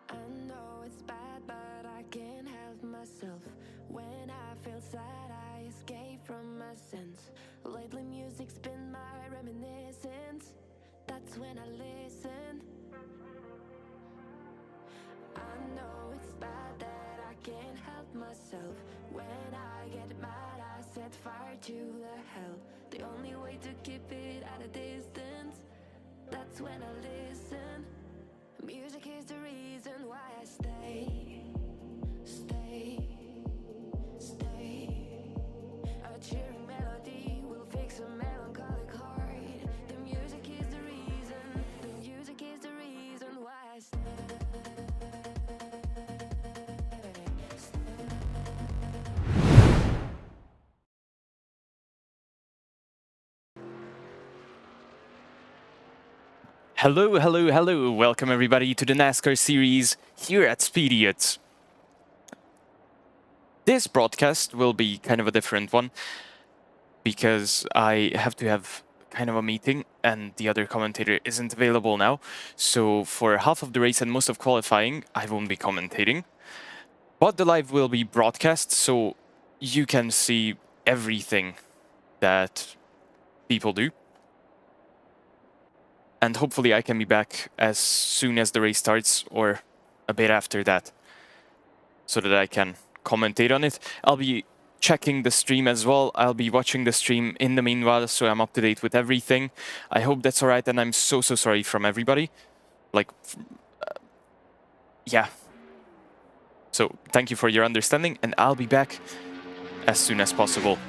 I know it's bad, but I can't help myself. When I feel sad, I escape from my sense. Lately music's been my reminiscence. That's when I listen. I know it's bad that I can't help myself. When I get mad, I set fire to the hell. The only way to keep it at a distance, that's when I listen. Music is the reason why I stay, stay, stay. A cheering melody will fix a melancholic heart. The music is the reason, the music is the reason why I stay. Hello, hello, hello. Welcome everybody to the NASCAR series here at Speediots. This broadcast will be kind of a different one because I have to have kind of a meeting and the other commentator isn't available now. So for half of the race and most of qualifying, I won't be commentating. But the live will be broadcast, so you can see everything that people do. And hopefully I can be back as soon as the race starts or a bit after that so that I can commentate on it. I'll be checking the stream as well. I'll be watching the stream in the meanwhile, so I'm up to date with everything. I hope that's all right, and I'm so sorry from everybody. Like, yeah. So thank you for your understanding, and I'll be back as soon as possible.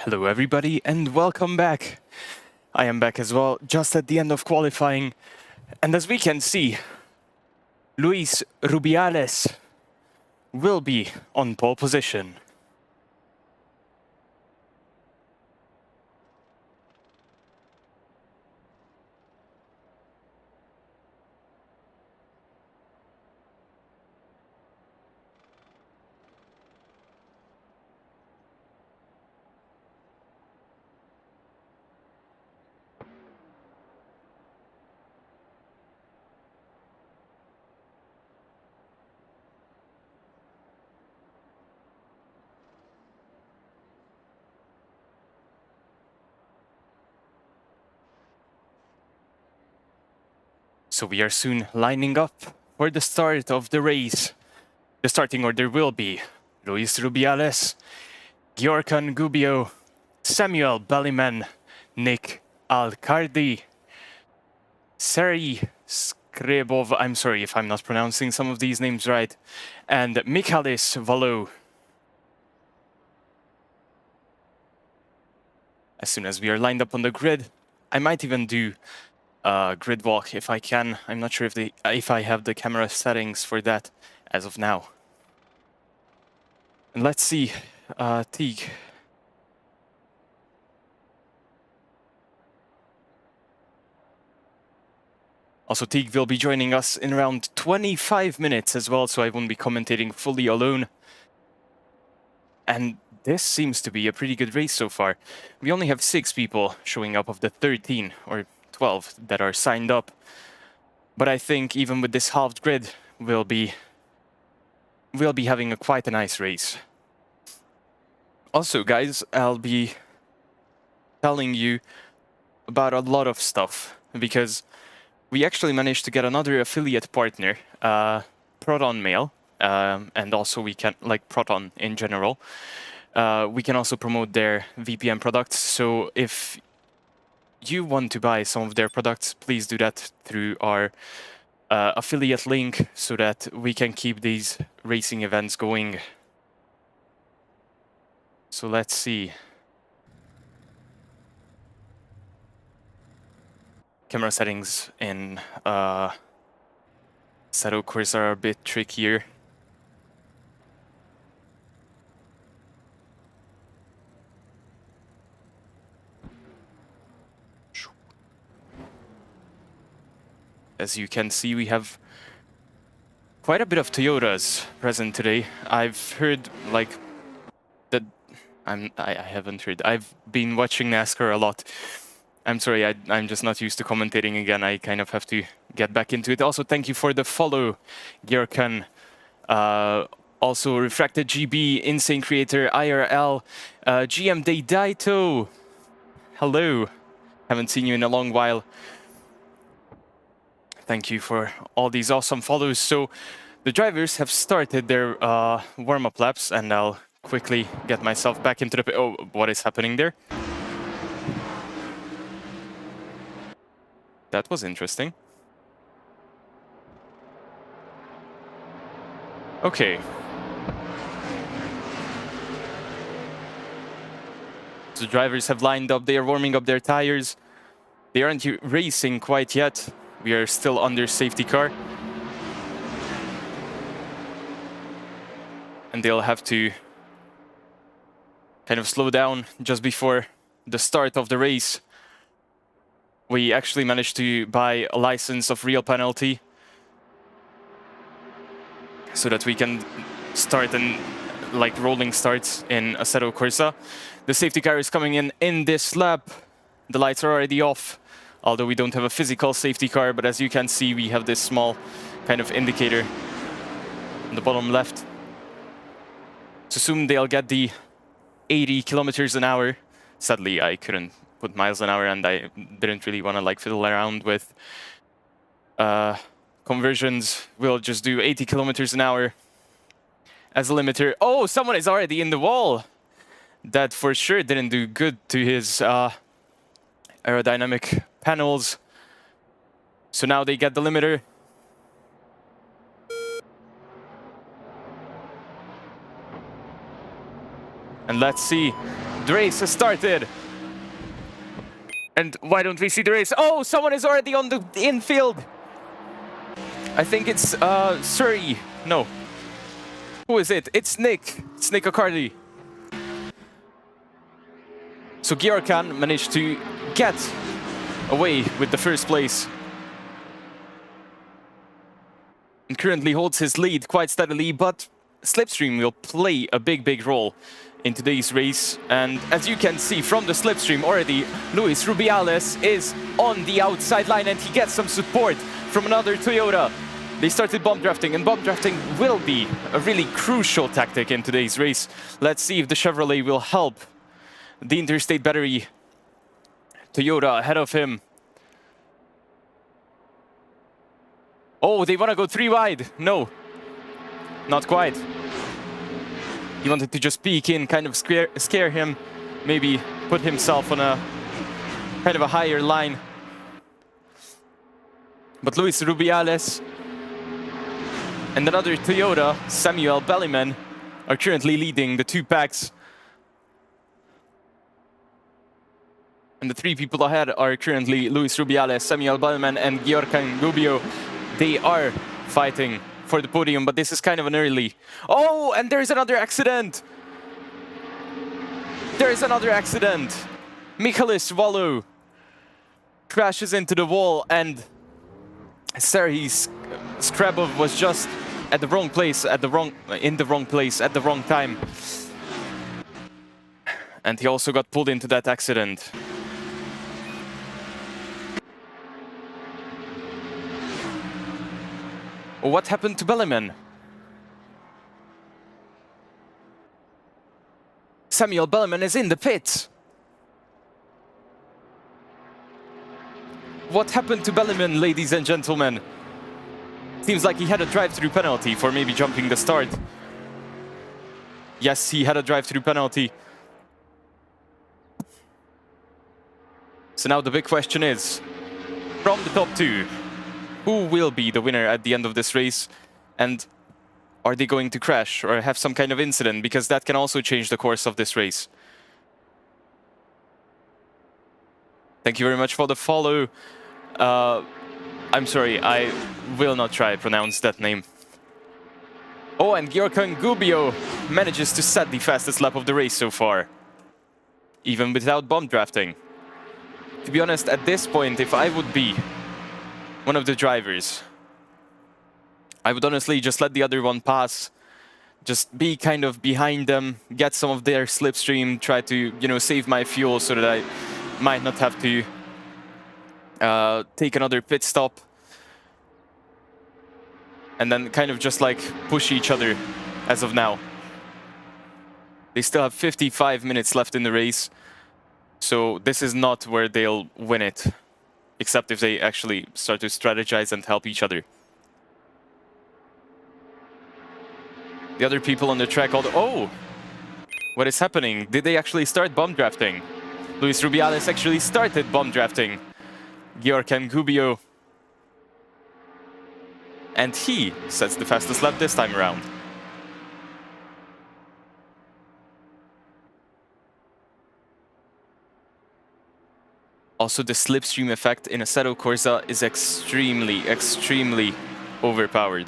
Hello everybody and welcome back. I am back as well, just at the end of qualifying. And as we can see, Luis Rubiales will be on pole position. So we are soon lining up for the start of the race. The starting order will be Luis Rubiales, Gyorkan Gubbio, Samuel Ballyman, Nick Alcardi, Seri Skrebov, I'm sorry if I'm not pronouncing some of these names right, and Michalis Valo. As soon as we are lined up on the grid, I might even do grid walk if I can. I'm not sure if I have the camera settings for that as of now. And let's see, Teague. Also, Teague will be joining us in around 25 minutes as well, so I won't be commentating fully alone. And this seems to be a pretty good race so far. We only have 6 people showing up of the 13 or 12 that are signed up. But I think even with this halved grid, we'll be having quite a nice race. Also, guys, I'll be telling you about a lot of stuff because we actually managed to get another affiliate partner, Proton Mail, and also we can, like Proton in general, we can also promote their VPN products. So if you want to buy some of their products, please do that through our affiliate link so that we can keep these racing events going. So let's see. Camera settings in Assetto Corsa are a bit trickier. As you can see, we have quite a bit of Toyotas present today. I've heard, like, that I haven't heard. I've been watching NASCAR a lot. I'm sorry, I'm just not used to commentating again. I kind of have to get back into it. Also, thank you for the follow, Gyorkan. Also, Refracted GB, Insane Creator, IRL, GM Daito. Hello. Haven't seen you in a long while. Thank you for all these awesome follows. So the drivers have started their warm-up laps, and I'll quickly get myself back into the... Oh, what is happening there? That was interesting. Okay. The drivers have lined up, they are warming up their tires. They aren't racing quite yet. We are still under safety car. And they'll have to kind of slow down just before the start of the race. We actually managed to buy a license of real penalty so that we can start and like rolling starts in Assetto Corsa. The safety car is coming in this lap. The lights are already off, although we don't have a physical safety car, but as you can see, we have this small kind of indicator on the bottom left. So soon they'll get the 80 kilometers an hour. Sadly, I couldn't put miles an hour, and I didn't really want to like fiddle around with conversions. We'll just do 80 kilometers an hour as a limiter. Oh, someone is already in the wall. That for sure didn't do good to his aerodynamic panels. So now they get the limiter. And let's see. The race has started. And why don't we see the race? Oh, someone is already on the infield. I think it's Surrey. No. Who is it? It's Nick. It's Nick Accardi. So Georkan managed to get away with the first place. And currently holds his lead quite steadily, but slipstream will play a big role in today's race. And as you can see from the slipstream already, Luis Rubiales is on the outside line and he gets some support from another Toyota. They started bomb drafting, and bomb drafting will be a really crucial tactic in today's race. Let's see if the Chevrolet will help the Interstate Battery Toyota ahead of him. Oh, they want to go 3 wide. No, not quite. He wanted to just peek in, kind of scare him, maybe put himself on a kind of a higher line. But Luis Rubiales and another Toyota, Samuel Belliman, are currently leading the 2 packs. And the 3 people ahead are currently Luis Rubiales, Samuel Belliman, and Giorcan Gubbio. They are fighting for the podium, but this is kind of an early... Oh, and there's another accident! There's another accident! Michalis Walu crashes into the wall, and Serhii Skrabov was just at the wrong place, in the wrong place at the wrong time. And he also got pulled into that accident. What happened to Belliman? Samuel Belliman is in the pit. What happened to Belliman, ladies and gentlemen? Seems like he had a drive-through penalty for maybe jumping the start. Yes, he had a drive-through penalty. So now the big question is, from the top 2, who will be the winner at the end of this race? And are they going to crash or have some kind of incident? Because that can also change the course of this race. Thank you very much for the follow. I'm sorry, I will not try to pronounce that name. Oh, and Giorcan Gubbio manages to set the fastest lap of the race so far, even without bomb drafting. To be honest, at this point, if I would be one of the drivers, I would honestly just let the other one pass, just be kind of behind them, get some of their slipstream, try to, you know, save my fuel so that I might not have to take another pit stop, and then kind of just like push each other as of now. They still have 55 minutes left in the race, so this is not where they'll win it, except if they actually start to strategize and help each other. The other people on the track all... Oh! What is happening? Did they actually start bomb drafting? Luis Rubiales actually started bomb drafting Giorcan Gubbio. And he sets the fastest lap this time around. Also, the slipstream effect in Assetto Corsa is extremely overpowered.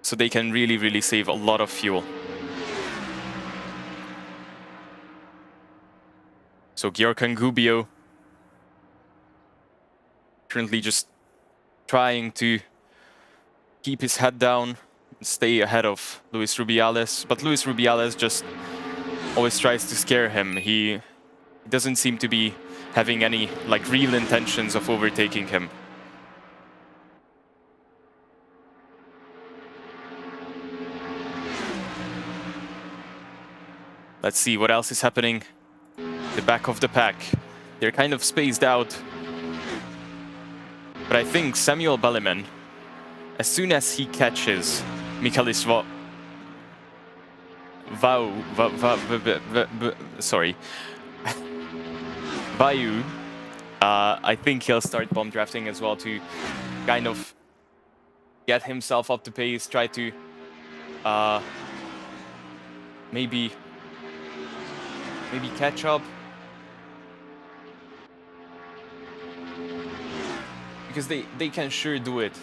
So they can really save a lot of fuel. So Giorcan Gubbio currently just trying to keep his head down, stay ahead of Luis Rubiales, but Luis Rubiales just always tries to scare him. He doesn't seem to be having any like real intentions of overtaking him. Let's see what else is happening. The back of the pack. They're kind of spaced out. But I think Samuel Belliman, as soon as he catches Michalis Vayu, I think he'll start bomb drafting as well to kind of get himself up to pace, try to maybe catch up. Because they can sure do it.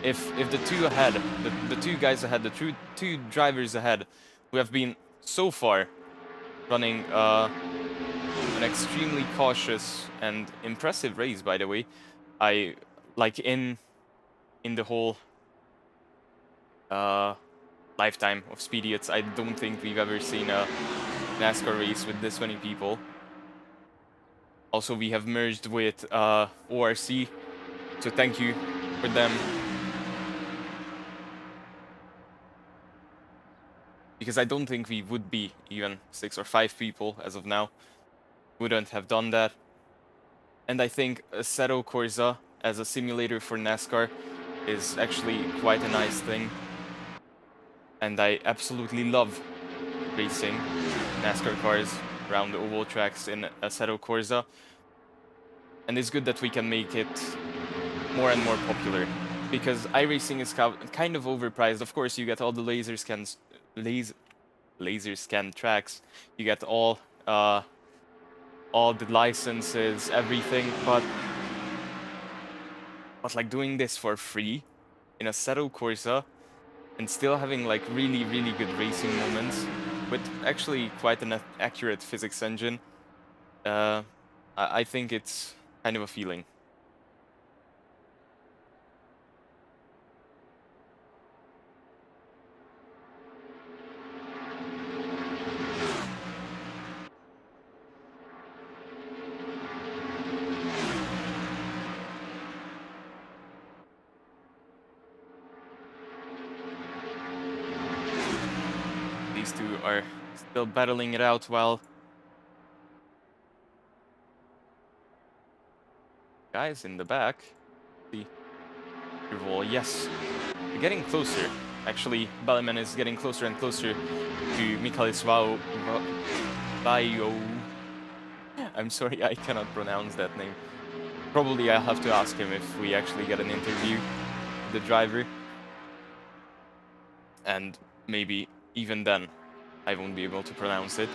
If the two ahead, the two guys ahead, the two drivers ahead, who have been so far running an extremely cautious and impressive race, by the way. I like in the whole lifetime of Speediots, I don't think we've ever seen a NASCAR race with this many people. Also, we have merged with ORC, so thank you for them. Because I don't think we would be even 6 or 5 people as of now. Wouldn't have done that. And I think Assetto Corsa as a simulator for NASCAR is actually quite a nice thing. And I absolutely love racing NASCAR cars around the oval tracks in Assetto Corsa. And it's good that we can make it more and more popular. Because iRacing is kind of overpriced. Of course, you get all the laser scan tracks. You get all the licenses, everything, but like doing this for free in Assetto Corsa and still having like really good racing moments with actually quite an accurate physics engine, I think it's kind of a feeling. These two are still battling it out while guys in the back. See, yes, we're getting closer. Actually, Ballyman is getting closer and closer to Michalis Vaio. I'm sorry, I cannot pronounce that name. Probably I'll have to ask him if we actually get an interview with the driver. And maybe even then, I won't be able to pronounce it.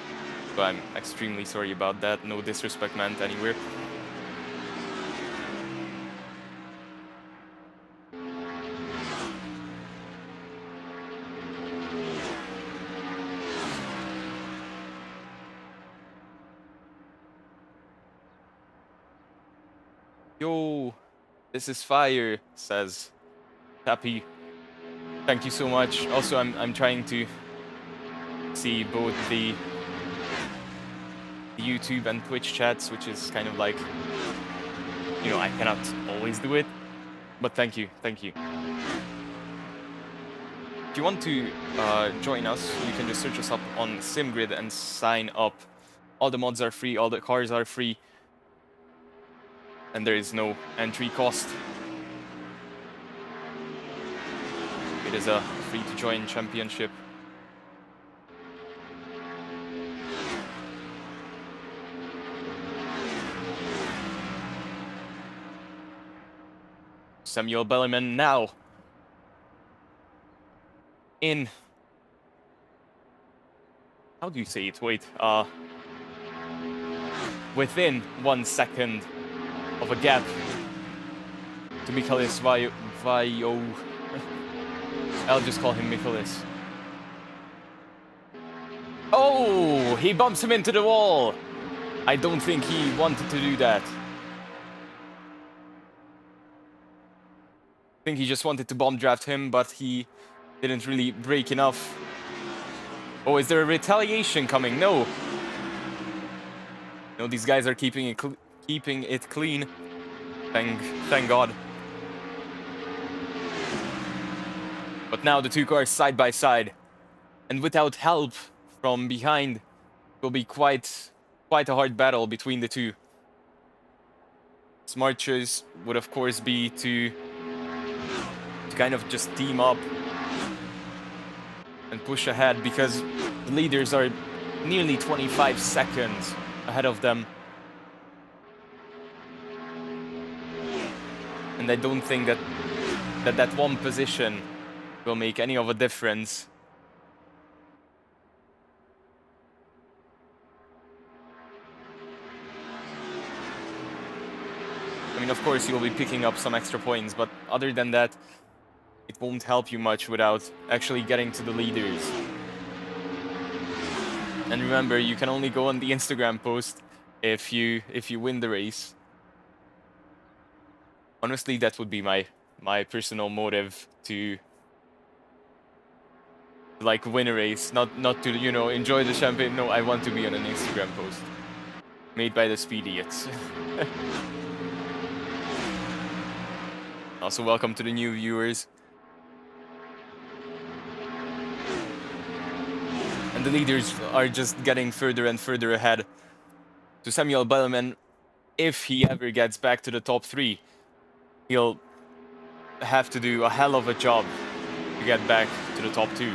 So I'm extremely sorry about that. No disrespect meant anywhere. Yo, this is fire, says Tappy. Thank you so much. Also, I'm trying to see both the YouTube and Twitch chats, which is kind of like, you know, I cannot always do it, but thank you. If you want to join us, you can just search us up on SimGrid and sign up. All the mods are free, all the cars are free, and there is no entry cost. It is a free-to-join championship. Samuel Belliman now in, how do you say it? Wait, within 1 second of a gap to Michalis Vaio. I'll just call him Michalis. Oh, he bumps him into the wall. I don't think he wanted to do that. I think he just wanted to bomb draft him, but he didn't really brake enough. Oh, is there a retaliation coming? No. No, these guys are keeping it clean. Thank God. But now the two cars side by side, and without help from behind, it will be quite a hard battle between the two. Smart choice would of course be to kind of just team up and push ahead, because the leaders are nearly 25 seconds ahead of them. And I don't think that one position will make any of a difference. mean, of course, you'll be picking up some extra points, but other than that, it won't help you much without actually getting to the leaders. And remember, you can only go on the Instagram post if you win the race. Honestly, that would be my personal motive to like win a race, not to, you know, enjoy the champagne. No, I want to be on an Instagram post made by the Speediots. Also, welcome to the new viewers. And the leaders are just getting further and further ahead. So Samuel Bellman, if he ever gets back to the top 3, he'll have to do a hell of a job to get back to the top 2.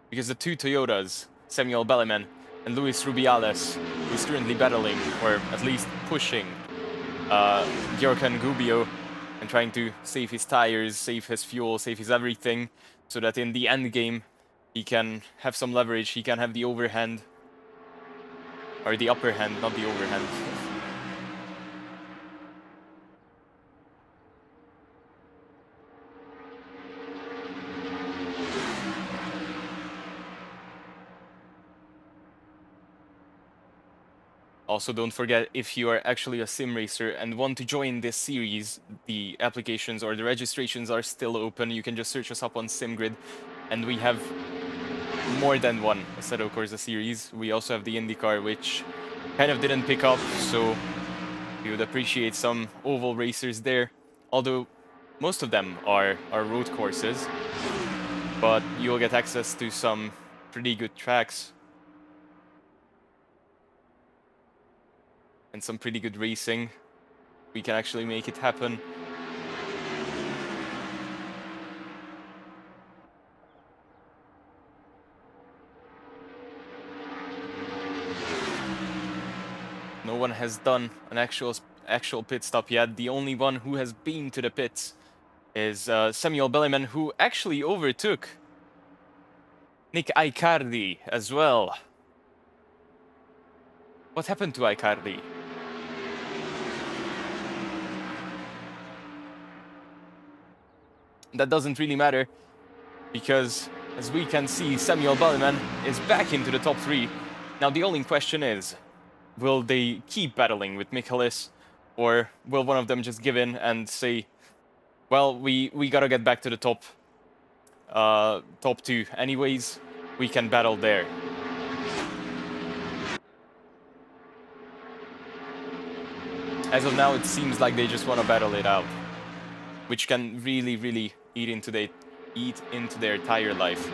Because the 2 Toyotas, Samuel Bellman and Luis Rubiales, who's currently battling, or at least pushing, Gyorkan Gubbio, and trying to save his tires, save his fuel, save his everything, so that in the end game, he can have some leverage, he can have the overhand, or the upper hand, not the overhand. Also, don't forget, if you are actually a sim racer and want to join this series, the applications or the registrations are still open. You can just search us up on SimGrid, and we have more than one Assetto Corsa series. We also have the IndyCar, which kind of didn't pick up, so we would appreciate some oval racers there. Although most of them are road courses, but you'll get access to some pretty good tracks and some pretty good racing. We can actually make it happen. No one has done an actual pit stop yet. The only one who has been to the pits is Samuel Bellman, who actually overtook Nick Aicardi as well. What happened to Aicardi? That doesn't really matter, because as we can see, Samuel Bellman is back into the top 3. Now the only question is, will they keep battling with Michaelis, or will one of them just give in and say, well, we gotta get back to the top 2 anyways, we can battle there. As of now, it seems like they just want to battle it out, which can really, really eat into their tire life.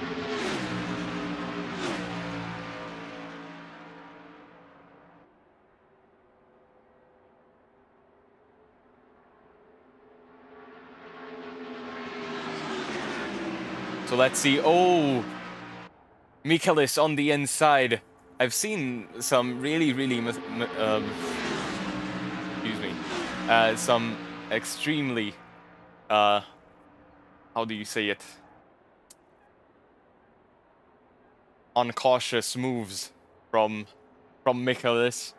So let's see. Oh, Michaelis on the inside. I've seen some really, some extremely, how do you say it? Uncautious moves from Michaelis.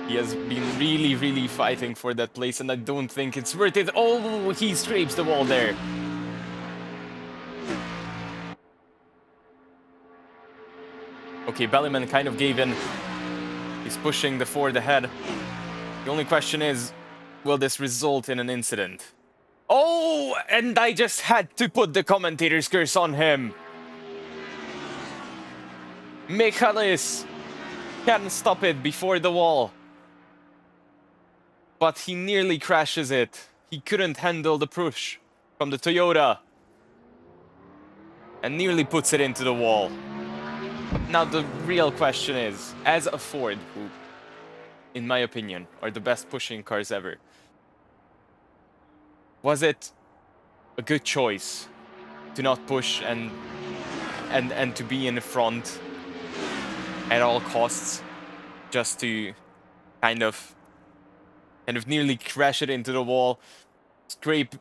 He has been really fighting for that place, and I don't think it's worth it. Oh, he scrapes the wall there. Okay, Bellman kind of gave in. He's pushing the Ford ahead. The only question is, will this result in an incident? Oh, and I just had to put the commentator's curse on him. Michaelis can't stop it before the wall. But he nearly crashes it. He couldn't handle the push from the Toyota. And nearly puts it into the wall. Now the real question is, as a Ford, who, in my opinion, are the best pushing cars ever, was it a good choice to not push and to be in the front at all costs, just to kind of nearly crash it into the wall, scrape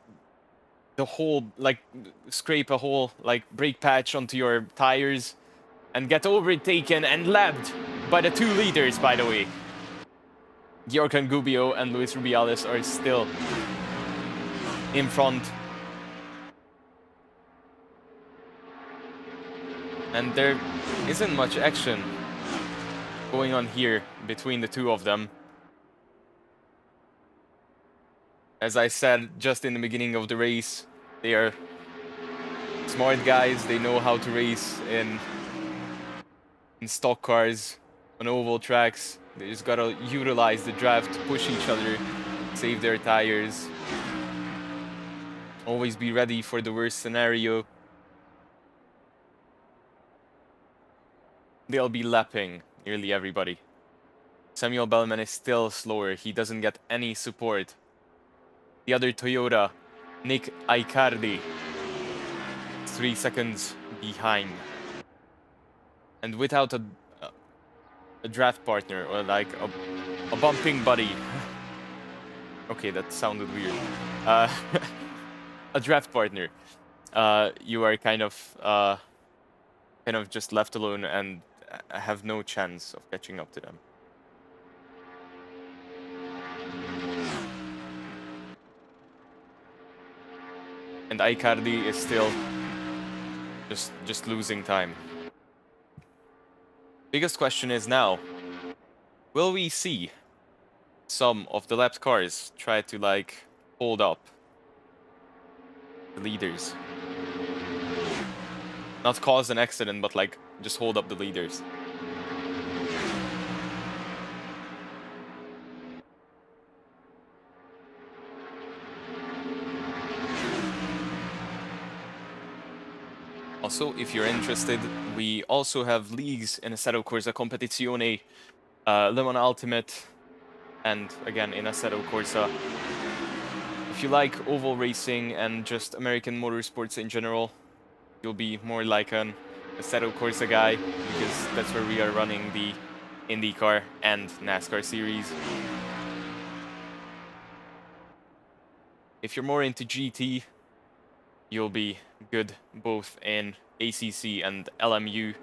a whole brake patch onto your tires, and get overtaken and lapped by the 2 leaders, by the way? Georg Gubio and Luis Rubiales are still in front. And there isn't much action going on here between the two of them. As I said just in the beginning of the race, they are smart guys. They know how to race in stock cars on oval tracks. They just gotta utilize the draft to push each other, save their tires. Always be ready for the worst scenario. They'll be lapping nearly everybody. Samuel Bellman is still slower. He doesn't get any support. The other Toyota, Nick Aicardi, 3 seconds behind. And without a draft partner or like a bumping buddy. Okay, that sounded weird. A draft partner. You are kind of just left alone and have no chance of catching up to them. And Aicardi is still just losing time. Biggest question is now, will we see some of the lapped cars try to like hold up the leaders? Not cause an accident, but like just hold up the leaders. Also, if you're interested, we also have leagues in Assetto Corsa Competizione, Le Mans Ultimate, and again in Assetto Corsa. If you like oval racing and just American motorsports in general, you'll be more like an Assetto Corsa guy, because that's where we are running the IndyCar and NASCAR series. If you're more into GT, you'll be good both in ACC and LMU.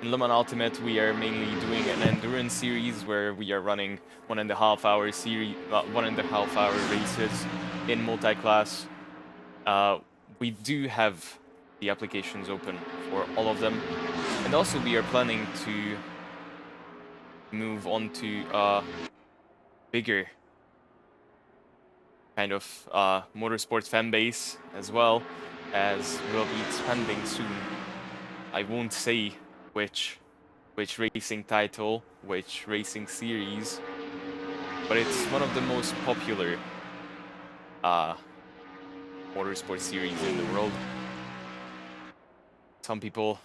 In Le Mans Ultimate, we are mainly doing an endurance series where we are running 1.5 hour series, 1.5 hour races in multi-class. We do have the applications open for all of them, and also we are planning to move on to a bigger kind of motorsports fan base, as well as we'll be expanding soon. I won't say which racing title, which racing series, but it's one of the most popular motorsport series in the world. Some people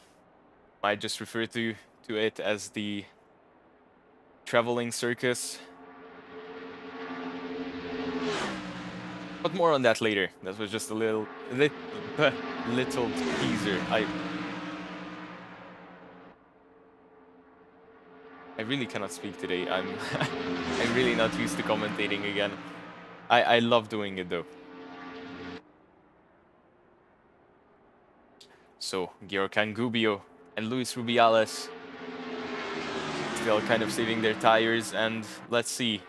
might just refer to it as the traveling circus. But more on that later. That was just a little teaser. I really cannot speak today. I'm really not used to commentating again. I love doing it though. So Georg Gubio and Luis Rubiales still kind of saving their tires, and let's see,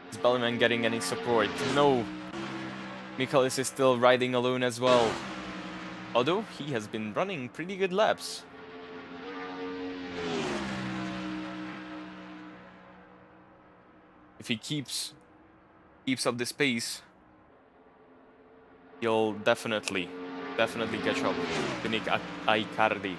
is Bellman getting any support? No. Michaelis is still riding alone as well, although he has been running pretty good laps. If he keeps up this pace, he'll definitely catch up to Nick Aicardi.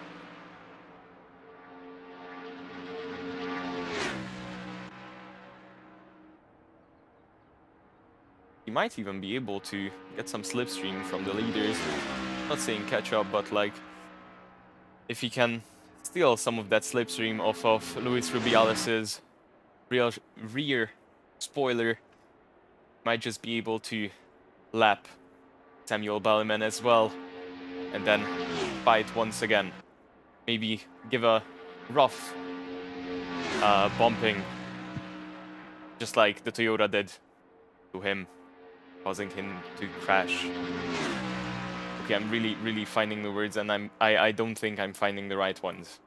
He might even be able to get some slipstream from the leaders. Not saying catch up, but like if he can steal some of that slipstream off of Luis Rubiales' rear spoiler, might just be able to lap Samuel Bellman as well, and then fight once again. Maybe give a rough bumping, just like the Toyota did to him, causing him to crash. Okay, I'm really finding the words, and I don't think I'm finding the right ones.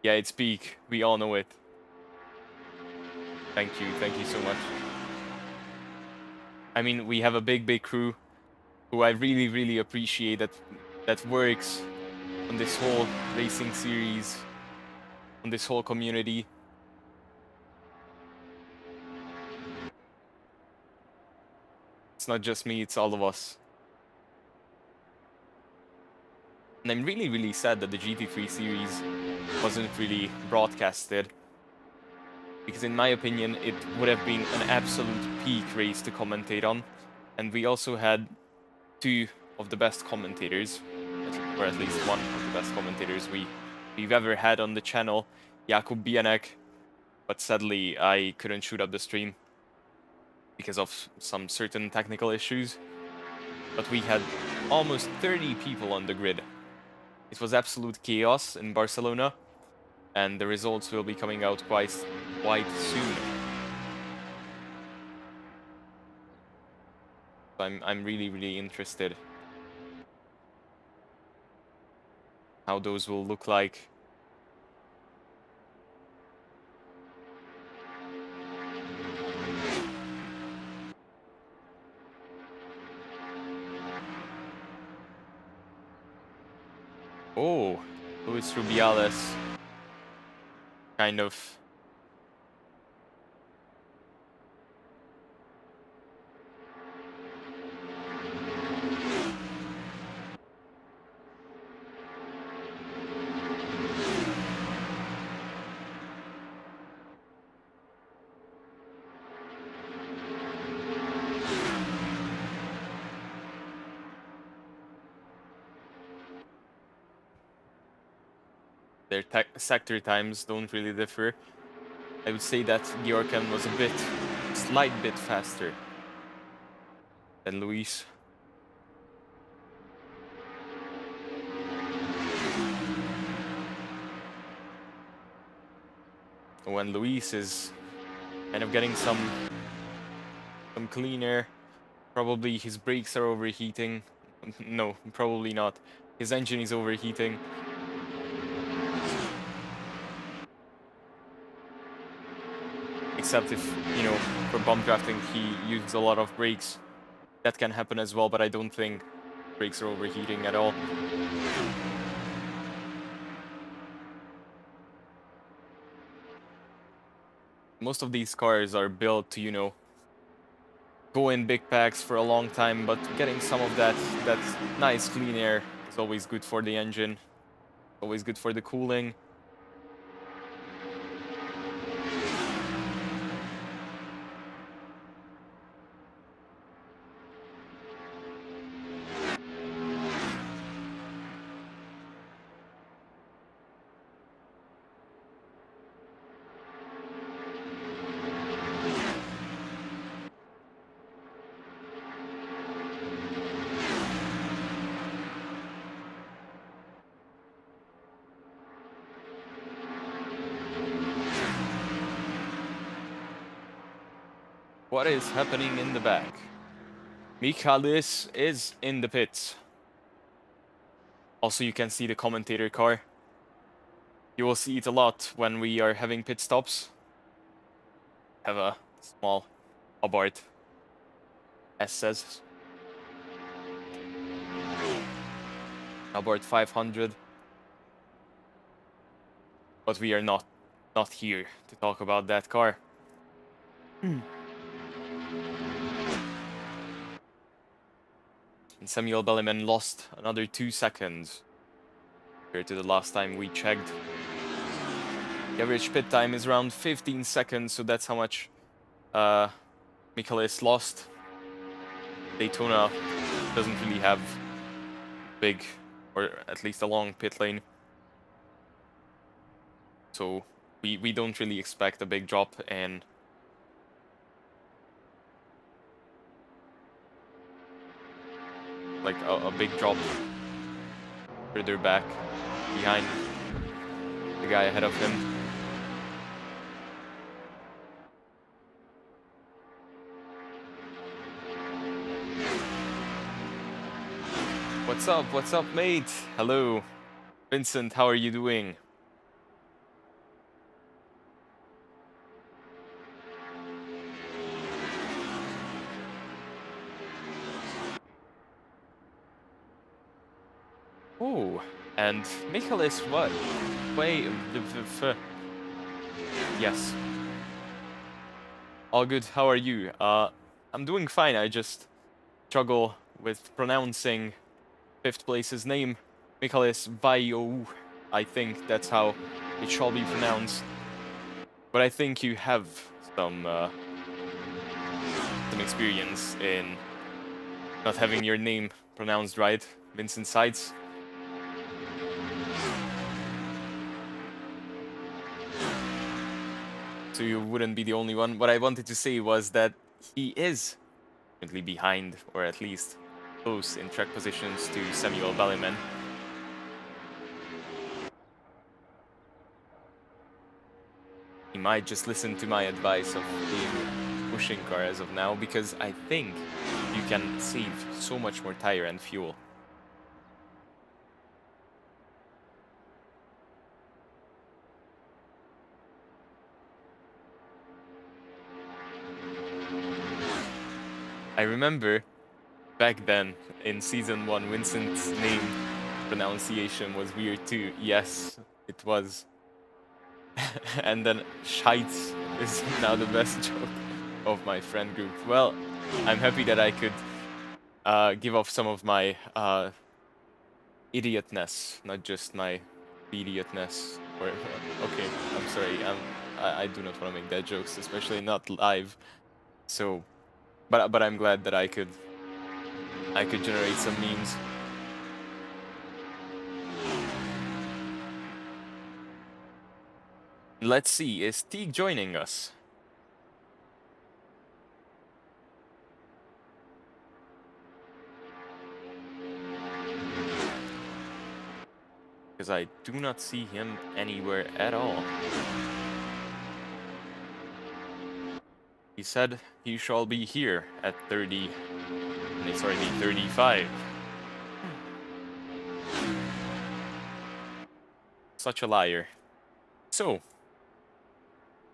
Yeah, it's peak. We all know it. Thank you so much. I mean, we have a big crew who I really appreciate that works on this whole racing series, on this whole community. It's not just me, it's all of us. And I'm really sad that the GT3 series wasn't really broadcasted, because in my opinion, it would have been an absolute peak race to commentate on. And we also had two of the best commentators, or at least one of the best commentators we've ever had on the channel, Jakub Bianek, but sadly I couldn't shoot up the stream because of some certain technical issues. But we had almost 30 people on the grid. It was absolute chaos in Barcelona, and the results will be coming out quite soon. I'm really interested how those will look like. Oh, Luis Rubiales kind of their sector times don't really differ. I would say that Georgian was a slight bit faster than Luis. When Luis is kind of getting some clean air, probably his brakes are overheating. No, probably not. His engine is overheating. Except if, you know, for bump drafting he uses a lot of brakes. That can happen as well, but I don't think brakes are overheating at all. Most of these cars are built to, you know, go in big packs for a long time, but getting some of that nice clean air is always good for the engine, always good for the cooling. What is happening in the back? Michalis is in the pits. Also, you can see the commentator car. You will see it a lot when we are having pit stops. Have a small Abarth, as says. Abarth 500. But we are not here to talk about that car. And Samuel Belliman lost another 2 seconds compared to the last time we checked. The average pit time is around 15 seconds, so that's how much Michaelis lost. Daytona doesn't really have big, or at least a long pit lane. So we don't really expect a big drop in like a big drop further back behind the guy ahead of him. What's up, mate? Hello. Vincent, how are you doing? Oh, and Michaelis, what? Wait, yes. All good, how are you? I'm doing fine, I just struggle with pronouncing 5th place's name. Michaelis Vaio, I think that's how it shall be pronounced. But I think you have some experience in not having your name pronounced right, Vincent Sides. So you wouldn't be the only one. What I wanted to say was that he is currently behind, or at least close in track positions to Samuel Ballyman. He might just listen to my advice of being pushing car as of now, because I think you can save so much more tire and fuel. I remember back then in season 1, Vincent's name pronunciation was weird too. Yes, it was. And then Scheitz is now the best joke of my friend group. Well, I'm happy that I could give off some of my idiotness, not just my idiotness. Or okay, I'm sorry. I do not want to make that jokes, especially not live. So, but I'm glad that I could generate some memes. Let's see, is Teague joining us? Because I do not see him anywhere at all. He said he shall be here at 30, and it's already 35. Such a liar. So,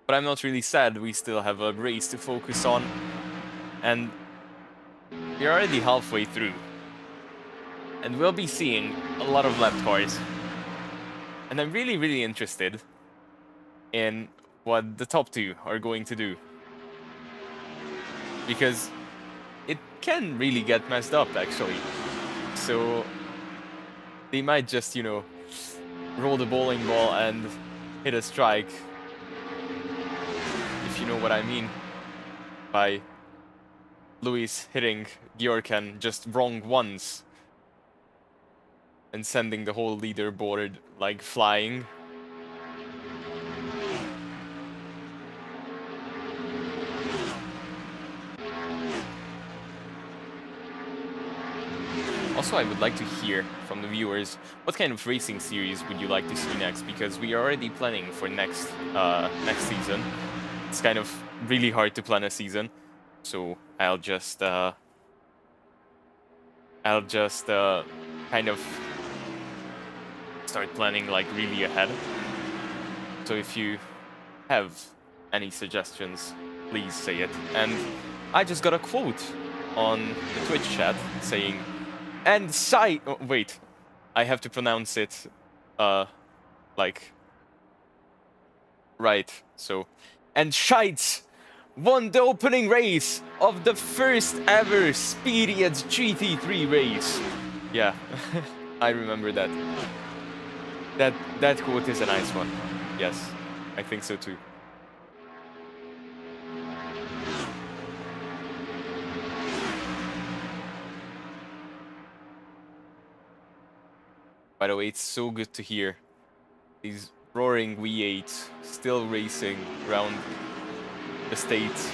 but I'm not really sad, we still have a race to focus on, and we're already halfway through. And we'll be seeing a lot of lap cars. And I'm really, really interested in what the top two are going to do. Because it can really get messed up, actually. So they might just, you know, roll the bowling ball and hit a strike. If you know what I mean. By Luis hitting Georkan just wrong once. And sending the whole leaderboard, like, flying. Also, I would like to hear from the viewers, what kind of racing series would you like to see next? Because we are already planning for next season. It's kind of really hard to plan a season, so I'll just kind of start planning like really ahead. So if you have any suggestions, please say it. And I just got a quote on the Twitch chat saying, and oh, wait, I have to pronounce it, like, right, so, and Scheitz won the opening race of the first ever Speedy at GT3 race. Yeah, I remember that. That quote is a nice one. Yes, I think so too. By the way, it's so good to hear these roaring V8 still racing around the States.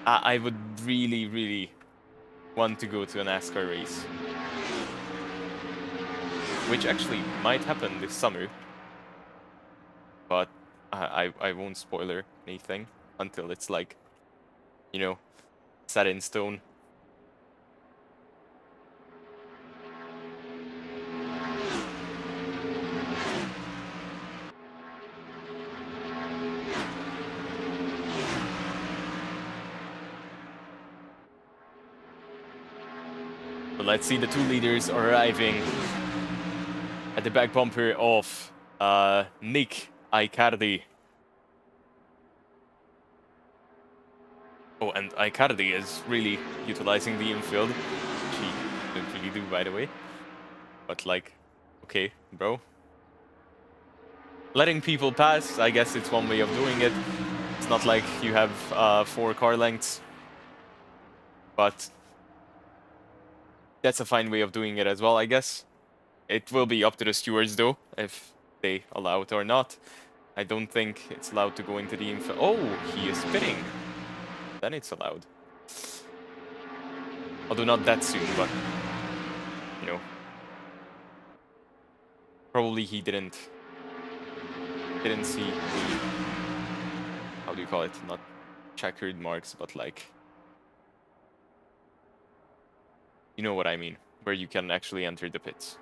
I would really, really want to go to a NASCAR race. Which actually might happen this summer. But I won't spoiler anything until it's like, you know, set in stone. But let's see the two leaders arriving at the back bumper of Nick Icardi. Oh, and Icardi is really utilizing the infield, which he didn't really do, by the way. But like, okay, bro. Letting people pass, I guess it's one way of doing it. It's not like you have 4 car lengths. But that's a fine way of doing it as well, I guess. It will be up to the stewards, though, if they allow it or not. I don't think it's allowed to go into the infield. Oh, he is spinning. Then it's allowed. Although not that soon, but, you know. Probably he didn't see the, how do you call it? Not checkered marks, but like, you know what I mean, where you can actually enter the pits.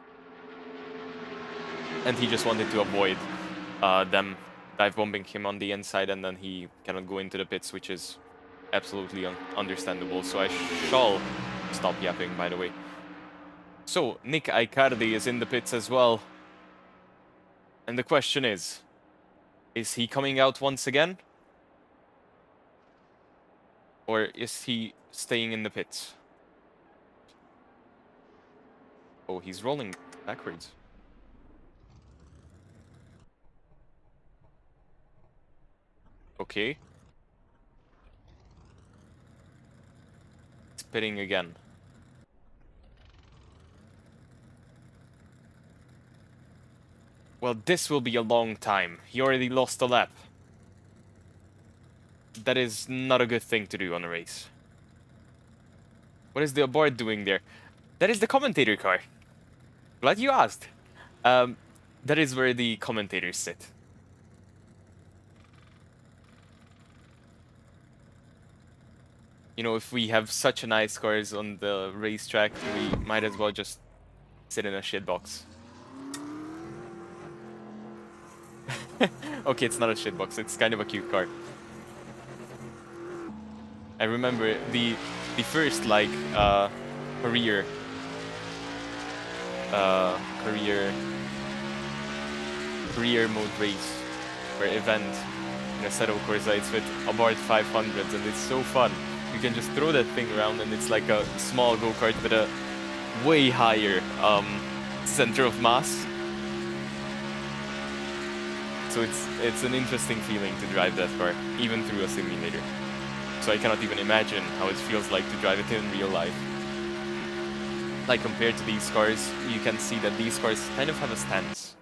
And he just wanted to avoid them dive bombing him on the inside, and then he cannot go into the pits, which is absolutely understandable. So I shall stop yapping, by the way. So Nick Icardi is in the pits as well. And the question is he coming out once again? Or is he staying in the pits? Oh, he's rolling backwards. Okay. Spitting again. Well, this will be a long time. He already lost a lap. That is not a good thing to do on a race. What is the abort doing there? That is the commentator car. Glad you asked. That is where the commentators sit. You know, if we have such a nice cars on the racetrack, we might as well just sit in a shitbox. Okay, it's not a shitbox, it's kind of a cute car. I remember the first like career mode race or event in a set of Corsites with about 500s, and it's so fun. You can just throw that thing around, and it's like a small go-kart with a way higher center of mass. So it's an interesting feeling to drive that car, even through a simulator. So I cannot even imagine how it feels like to drive it in real life. Like compared to these cars, you can see that these cars kind of have a stance.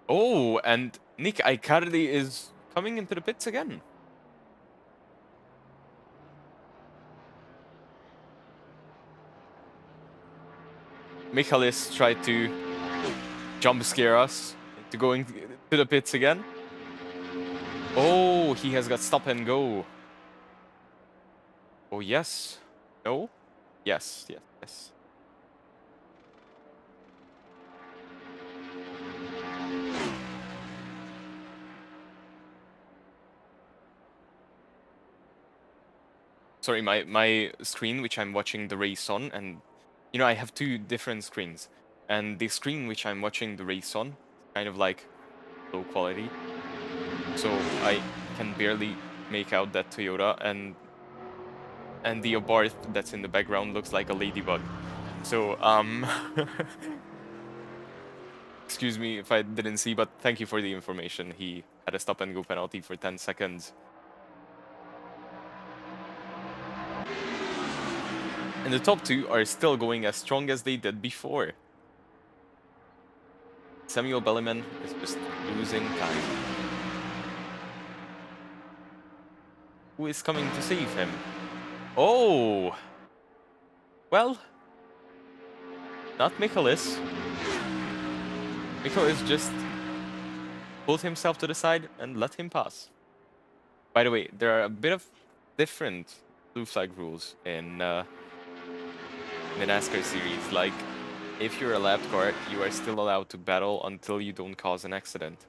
Oh, and Nick Icardi is coming into the pits again. Michaelis tried to jump scare us into going to the pits again. Oh, he has got stop and go. Oh, yes. No? Yes, yes, yes. Sorry, my screen, which I'm watching the race on, and you know, I have 2 different screens. And the screen which I'm watching the race on, kind of like low quality. So I can barely make out that Toyota, and the Abarth that's in the background looks like a ladybug. So, excuse me if I didn't see, but thank you for the information. He had a stop and go penalty for 10 seconds. And the top 2 are still going as strong as they did before. Samuel Belliman is just losing time. Who is coming to save him? Oh! Well, not Michaelis. Michaelis just pulled himself to the side and let him pass. By the way, there are a bit of different blue flag rules in the NASCAR series. Like, If you're a lap car, you are still allowed to battle until you don't cause an accident.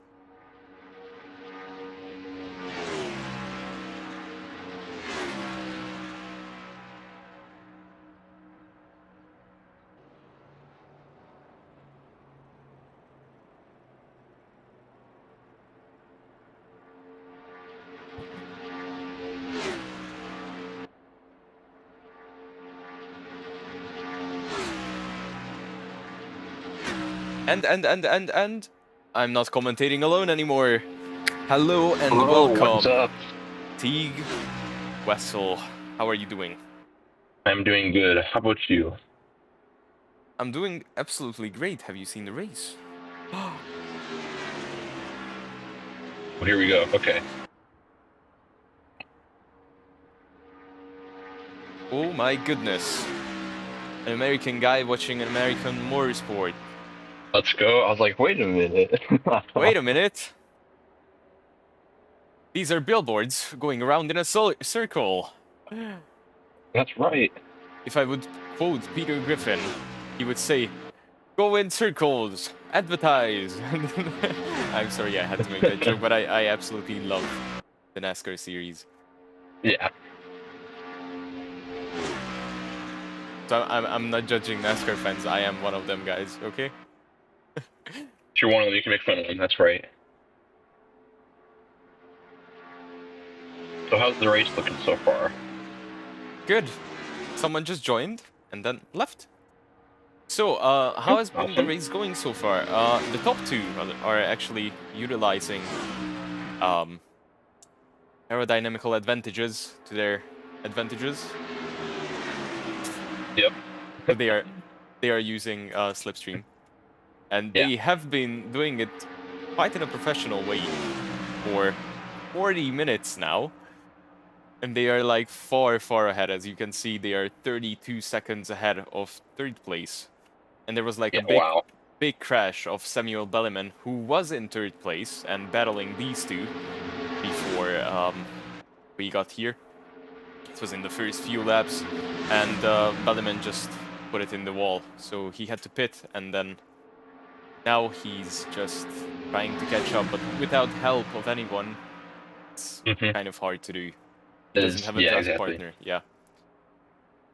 And I'm not commentating alone anymore. Hello and Hello, welcome, what's up? Teague Wessel. How are you doing? I'm doing good. How about you? I'm doing absolutely great. Have you seen the race? Well, here we go. Okay. Oh my goodness. An American guy watching an American motorsport. Let's go. I was like, wait a minute. Wait a minute. These are billboards going around in a circle. That's right. If I would quote Peter Griffin, he would say, "Go in circles, advertise." I'm sorry I had to make that joke, but I absolutely love the NASCAR series. Yeah. So I'm not judging NASCAR fans. I am one of them guys. Okay. If you're one of them, you can make fun of them. That's right. So how's the race looking so far? Good. Someone just joined and then left. So, how has been the Awesome. race going so far? The top two are actually utilizing aerodynamical advantages to their advantages. Yep. So they are using slipstream, and Yeah. they have been doing it quite in a professional way for 40 minutes now. And they are like far ahead. As you can see, they are 32 seconds ahead of third place. And there was like Yeah. a Wow. big crash of Samuel Belliman, who was in third place and battling these two before we got here. It was in the first few laps, and Belliman just put it in the wall. So he had to pit, and then now he's just trying to catch up, but without help of anyone, it's kind of hard to do. He doesn't have a Yeah, draft exactly. partner, yeah.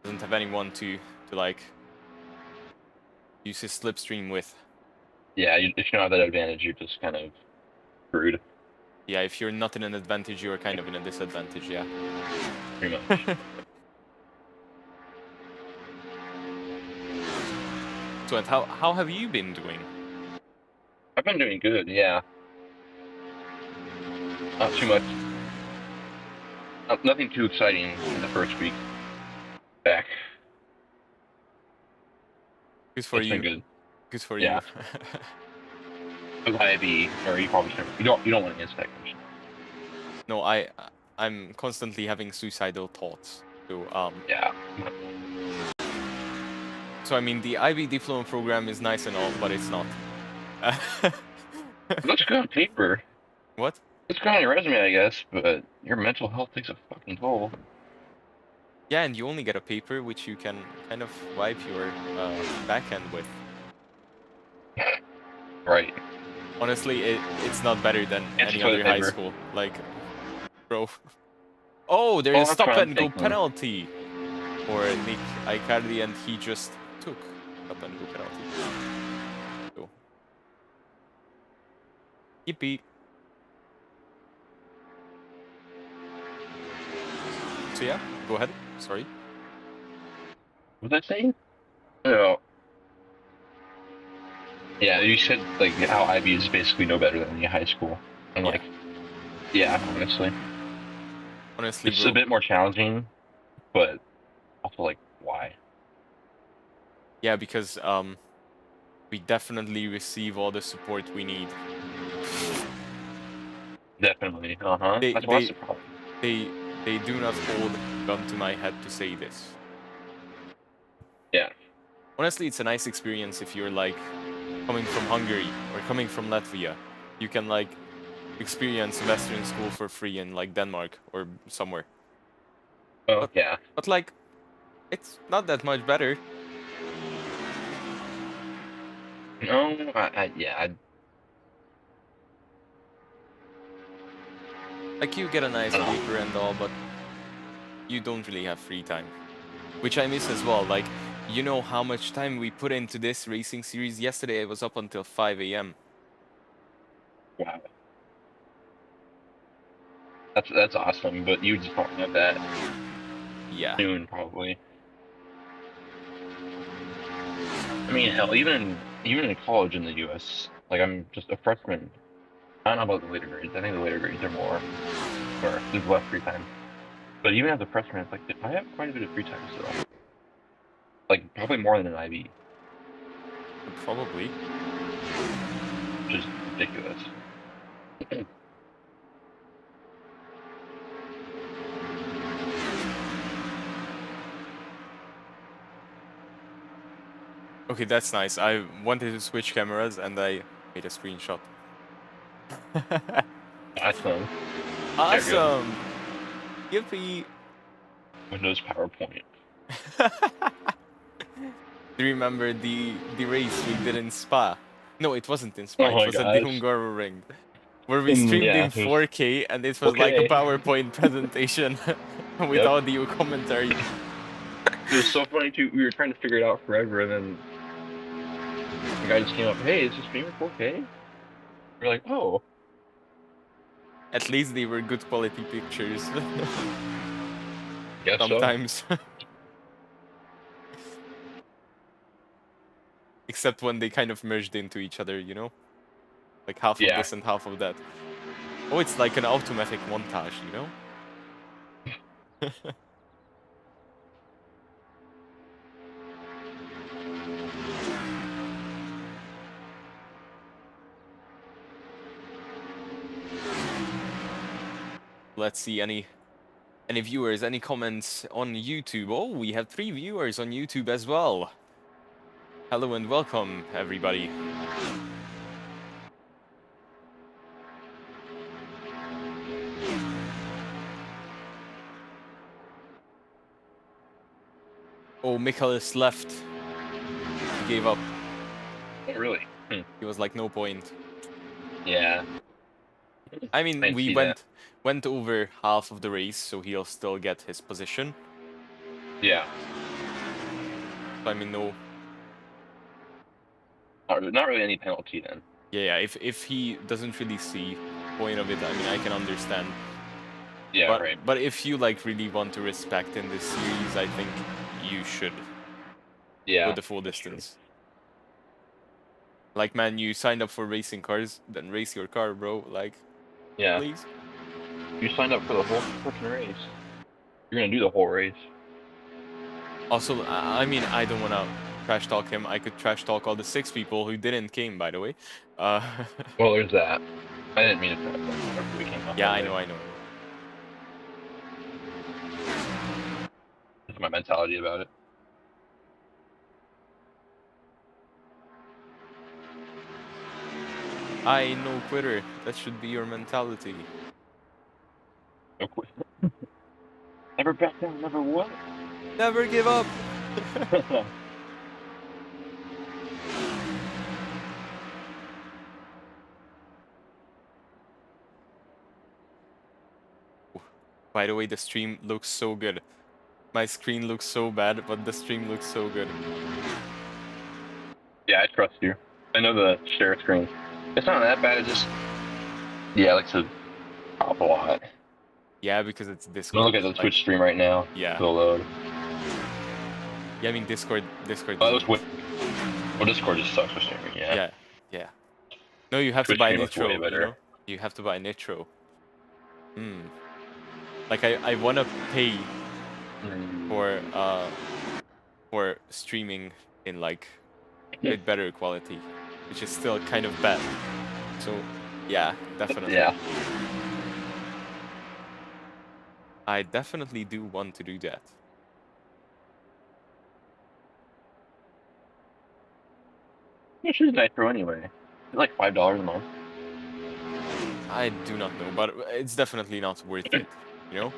Doesn't have anyone to like use his slipstream with. Yeah, if you don't have that advantage, you're just kind of screwed. Yeah, if you're not in an advantage, you're kind of in a disadvantage, yeah. Pretty much. So, and how have you been doing? I've been doing good, yeah. Not too much. Nothing too exciting in the first week back. Good for It's you. been good. Good for Yeah. you. IB, or you probably shouldn't. You don't want to answer that question. No, I'm constantly having suicidal thoughts. So Yeah. So I mean, the IB diploma program is nice and all, but it's not. Looks good on paper. What? Looks good on your resume, I guess, but your mental health takes a fucking toll. Yeah, and you only get a paper which you can kind of wipe your backhand with. Right. Honestly, it's not better than It's any toilet other high paper. school. Like, bro. Oh, there's a that's stop what I'm and go thinking. penalty for Nick Icardi, and he just took stop and go penalty. So. Yippee. So yeah, go ahead. Sorry. What was I saying? No. Yeah, you said like how IB is basically no better than any high school. And like, yeah, honestly. Honestly, It's bro. a bit more challenging, but also like, why? Yeah, because we definitely receive all the support we need. Definitely. Uh-huh. That's what's the problem. They do not hold a gun to my head to say this. Yeah. Honestly, it's a nice experience if you're like coming from Hungary or coming from Latvia. You can like experience Western school for free in like Denmark or somewhere. Oh, yeah. But like, it's not that much better. No, yeah, Like, you get a nice I don't know. paper and all, but you don't really have free time. Which I miss as well. Like, you know how much time we put into this racing series? Yesterday I was up until 5 a.m. Wow, that's awesome. But you just don't have that Yeah. noon probably. I mean, hell, even in college in the U.S., like I'm just a freshman. I don't know about the later grades. I think the later grades are more, or there's less free time. But even as a freshman, it's like I have quite a bit of free time still. Like probably more than an IB, Probably. which is ridiculous. Okay, that's nice. I wanted to switch cameras and I made a screenshot. Awesome. Yeah, good. Awesome! Yippee! Windows PowerPoint. Do you remember the race we did in Spa? No, it wasn't in Spa, Oh it my was at the gosh. Hungaroring. Where we streamed Yeah, in it was 4K and it was like a okay. PowerPoint presentation with Yep. audio commentary. It was so funny too. We were trying to figure it out forever, and then the guy just came up, "Hey, is this streaming 4K?" We're like, "Oh." At least they were good quality pictures. Guess so. Sometimes. Except when they kind of merged into each other, you know? Like half of Yeah. this and half of that. Oh, it's like an automatic montage, you know? Let's see, any viewers, any comments on YouTube? Oh, we have 3 viewers on YouTube as well. Hello and welcome, everybody. Oh, Michaelis left. He gave up. Oh, really? He was like, no point. Yeah. I mean, didn't we see that. went over half of the race, so he'll still get his position. Yeah. So, I mean, no. Not really any penalty then. Yeah, if he doesn't really see the point of it, I mean, I can understand. Yeah, But right. but if you like really want to respect in this series, I think you should Yeah. go the full distance. Like, man, you signed up for racing cars, then race your car, bro. Like, Yeah. please. You signed up for the whole freaking race. You're gonna do the whole race. Also, I mean, I don't wanna trash talk him. I could trash talk all the 6 people who didn't came, by the way. Well, there's that. I didn't mean to say that after we came up. Yeah, that I way. know, I know. That's my mentality about it. I no quitter. That should be your mentality. No quit. Never back down. Never what? Never give up. By the way, the stream looks so good. My screen looks so bad, but the stream looks so good. Yeah, I trust you. I know the share screen. It's not that bad. It just, yeah, I like to pop a lot. Yeah, because it's I'm Discord. gonna look at the like, Twitch stream right now. Yeah. It'll load. Yeah, I mean Discord. Oh, doesn't- well, Discord just sucks for streaming. Yeah. Yeah, yeah. No, you have Twitch to buy stream looks Nitro. way You better. know, you have to buy Nitro. Like I wanna pay for streaming in like with better quality, which is still kind of bad. So yeah, definitely. Yeah. I definitely do want to do that. Which is Nitro anyway. It's like $5 a month. I do not know, but it's definitely not worth it. You know?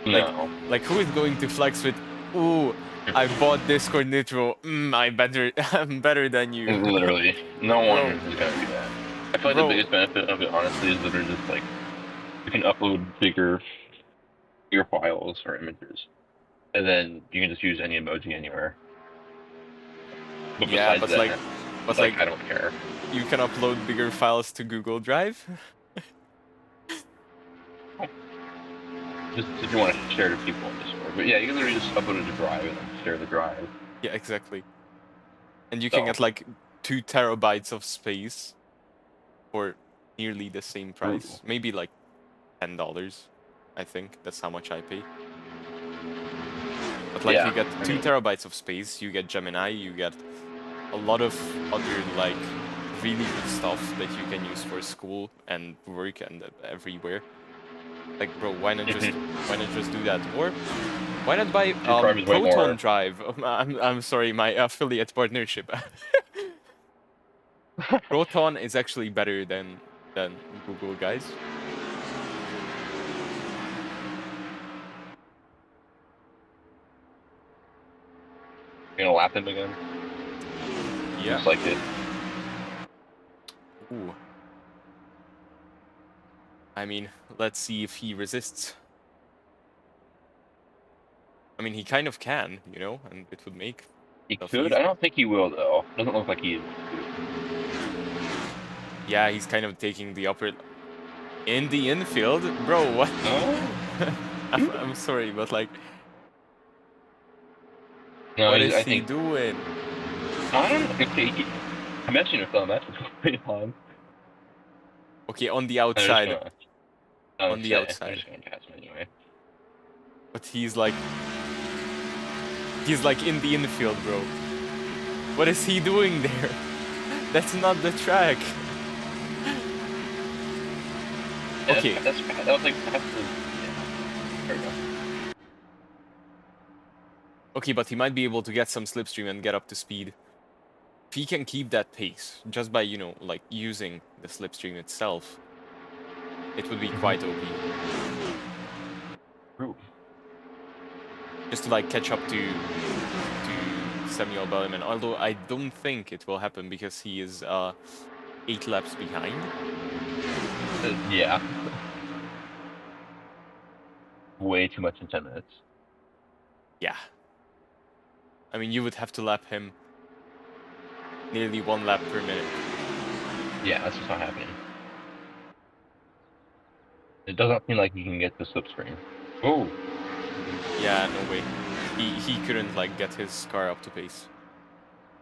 No. Like who is going to flex with Ooh, I bought Discord Nitro. I'm better than you. Literally, no one Bro, is gonna do that. I feel like the bro, biggest benefit of it, honestly, is literally just like you can upload bigger files or images, and then you can just use any emoji anywhere. But yeah, besides but like, that, but like like, I don't care. you can upload bigger files to Google Drive. Just if you want to share to people in Discord. But yeah, you can literally just upload it to Drive and then share the drive. Yeah, exactly. And you can So get like 2 terabytes of space for nearly the same true. price. Maybe like $10. I think that's how much I pay. But like, Yeah, you get I 2 terabytes of space. You get Gemini. You get a lot of other like really good stuff that you can use for school and work and everywhere. Like, bro, why not just do that? Or why not buy your drive is way Proton more. Drive? I'm sorry, my affiliate partnership. Proton is actually better than Google, guys. You're gonna lap him again. Yeah. Looks like it. Ooh. I mean, let's see if he resists. I mean, he kind of can, you know, and it would make He stuff could. easy. I don't think he will though. Doesn't look like he. Yeah, he's kind of taking the upper in the infield, bro. What? No. I'm sorry, but like, No, what is I he think. doing? I don't know. Okay, I'm mentioning it though. That's pretty long. Okay, on the I'm just outside, gonna. on the I'm outside. just gonna pass him anyway. But he's like in the infield, bro. What is he doing there? That's not the track. Yeah, Okay, that was like past the. Yeah. There we go. okay, but he might be able to get some slipstream and get up to speed. If he can keep that pace just by, you know, like using the slipstream itself, it would be quite OP. True. Just to like catch up to Samuel Belliman. Although I don't think it will happen because he is 8 laps behind. Yeah. Way too much in 10 minutes. Yeah. I mean, you would have to lap him nearly 1 lap per minute. Yeah, that's just not happening. It doesn't seem like you can get the slipstream. Oh. Yeah, no way. He couldn't like get his car up to pace.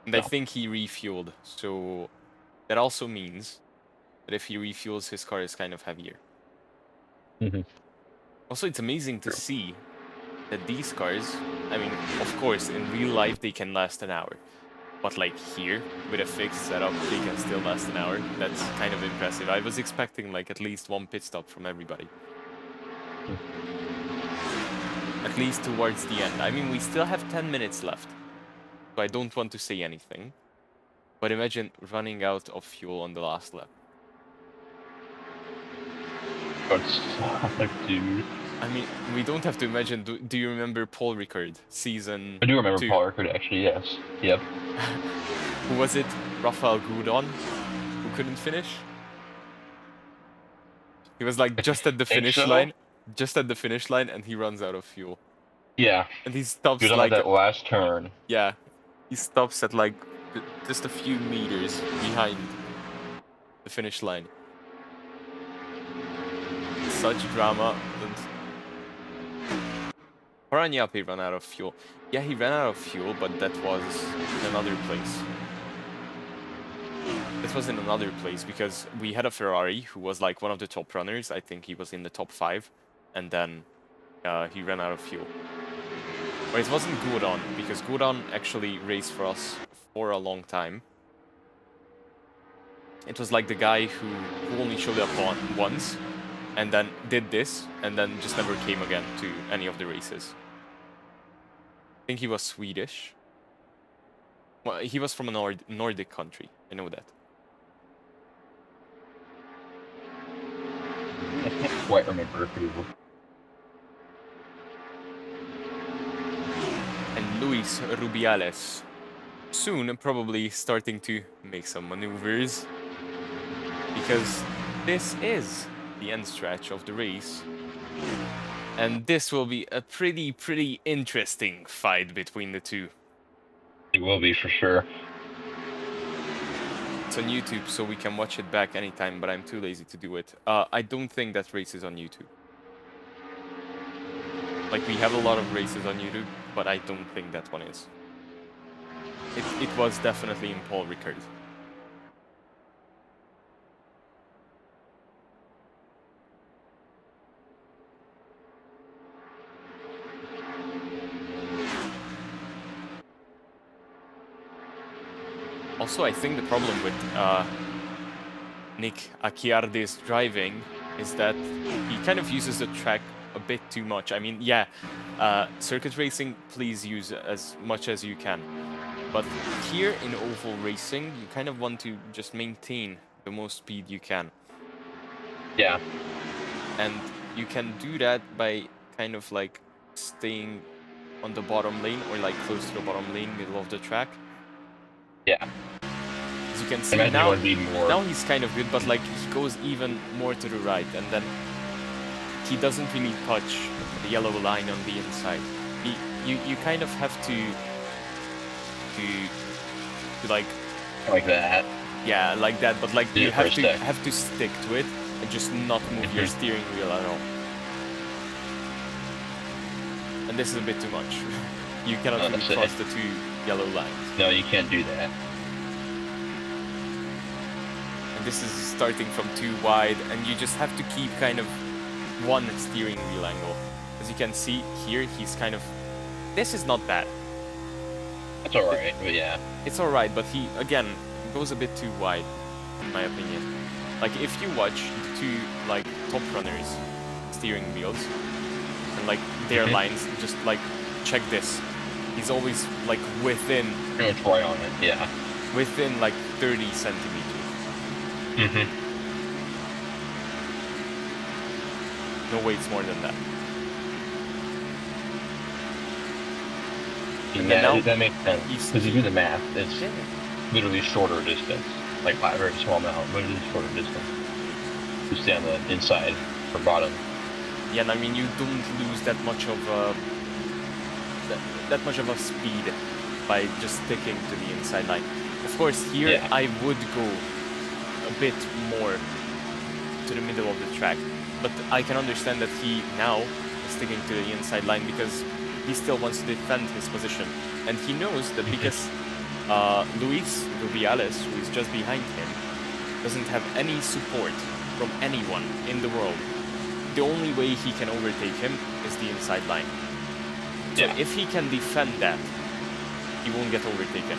And I No. think he refueled, so that also means that if he refuels, his car is kind of heavier. Mm-hmm. Also, it's amazing to True. see that these cars, I mean, of course, in real life they can last an hour. But like here, with a fixed setup, they can still last an hour. That's kind of impressive. I was expecting like at least 1 pit stop from everybody. At least towards the end. I mean, we still have 10 minutes left. So I don't want to say anything. But imagine running out of fuel on the last lap. But suck, dude. I mean, we don't have to imagine. Do you remember Paul Ricard, season I do remember 2? Paul Ricard, actually, yes. Yep. Who was it? Rafael Gudon, who couldn't finish? He was like just at the Think finish so? line. Just at the finish line, and he runs out of fuel. Yeah. And he He stops was on like... that last turn. Yeah. He stops at like just a few meters behind the finish line. Such drama. Paranyape ran out of fuel. Yeah, he ran out of fuel, but that was in another place. This was in another place because we had a Ferrari who was like one of the top runners. I think he was in the top 5, and then he ran out of fuel. But it wasn't Gudon, because Gudon actually raced for us for a long time. It was like the guy who only showed up once, and then did this, and then just never came again to any of the races. I think he was Swedish. Well, he was from a Nordic country, I know that. I can't quite remember who. Luis Rubiales. Soon, probably starting to make some maneuvers. Because this is the end stretch of the race. And this will be a pretty interesting fight between the two. It will be for sure. It's on YouTube, so we can watch it back anytime, but I'm too lazy to do it. I don't think that race is on YouTube. Like, we have a lot of races on YouTube, but I don't think that one is. It was definitely in Paul Ricard. Also, I think the problem with Nick Acciardi's driving is that he kind of uses the track a bit too much. I mean, yeah, circuit racing, please use as much as you can. But here in oval racing, you kind of want to just maintain the most speed you can. Yeah. And you can do that by kind of like staying on the bottom lane or like close to the bottom lane, middle of the track. Yeah. As you can see now, would be more... now he's kind of good, but like he goes even more to the right, and then he doesn't really touch the yellow line on the inside. You kind of have to like that. Yeah, like that, but like you have to stick to it and just not move your steering wheel at all. And this is a bit too much. You cannot really cross the two yellow lines. No, you can't do that. And this is starting from too wide, and you just have to keep kind of one steering wheel angle. As you can see here, he's kind of... This is not bad. That's alright, but yeah. It's alright, but he, again, goes a bit too wide, in my opinion. Like, if you watch the two, like, top runners' steering wheels, and, like, their lines, just, like, check this. He's always, like, within... Gonna try on it, yeah. Within, like, 30 centimeters. No way it's more than that. Yeah, that makes sense. Because you do the math, it's literally shorter distance. Like, by a very small amount, but it is shorter distance. You stay on the inside or bottom. Yeah, and I mean, you don't lose that much of a speed by just sticking to the inside line. Of course, here I would go a bit more to the middle of the track, but I can understand that he now is sticking to the inside line because he still wants to defend his position, and he knows that because Luis Rubiales, who is just behind him, doesn't have any support from anyone in the world. The only way he can overtake him is the inside line. So if he can defend that, he won't get overtaken.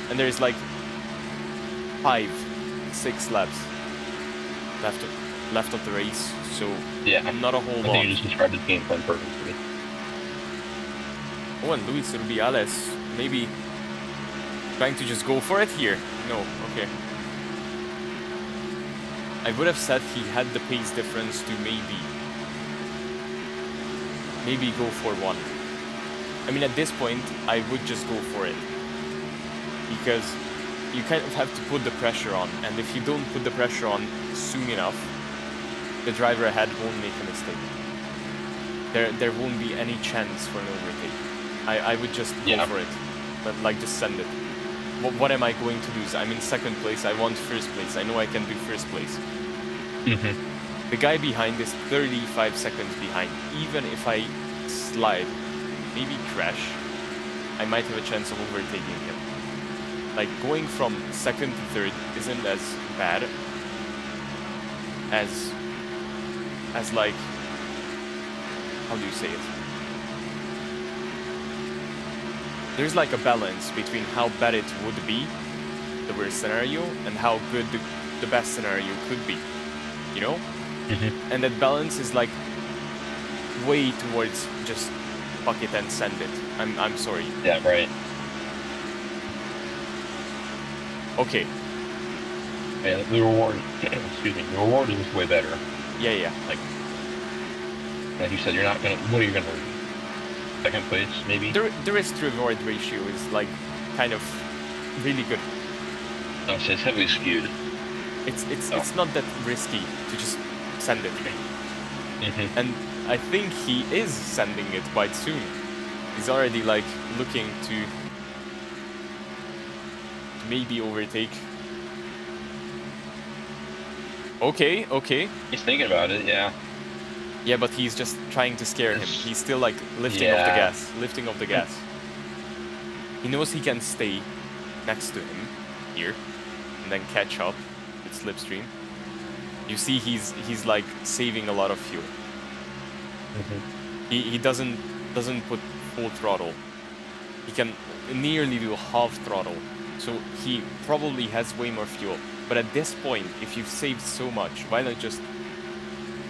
And there's like 5-6 laps left of the race, so not a whole lot. I think you just described the game plan perfectly. Oh, and Luis Rubiales maybe trying to just go for it here. No, okay. I would have said he had the pace difference to maybe go for one. I mean, at this point, I would just go for it. Because you kind of have to put the pressure on, and if you don't put the pressure on soon enough, the driver ahead won't make a mistake. There won't be any chance for an overtake. I would just go for it, but like just send it. What am I going to lose? I'm in second place, I want first place. I know I can do first place. The guy behind is 35 seconds behind. Even if I slide, maybe crash, I might have a chance of overtaking him. Like, going from second to third isn't as bad as like, how do you say it? There's like a balance between how bad it would be, the worst scenario, and how good the best scenario could be, you know? And that balance is like way towards just fuck it and send it. I'm sorry. Yeah, right. Okay. Yeah, the reward, excuse me, the reward is way better. Yeah. Like you said, you're not gonna, what are you gonna lose? second place, maybe. The risk to reward ratio is like kind of really good. I'll say it's heavily skewed. It's not that risky to just send it. Mm-hmm. And I think he is sending it quite soon. He's already like looking to maybe overtake. Okay, okay. He's thinking about it, yeah. Yeah, but he's just trying to scare him. He's still like lifting off the gas, lifting off the gas. He knows he can stay next to him here and then catch up with Slipstream. You see he's like saving a lot of fuel. He doesn't put full throttle. He can nearly do half throttle. So he probably has way more fuel. But at this point, if you've saved so much, why not just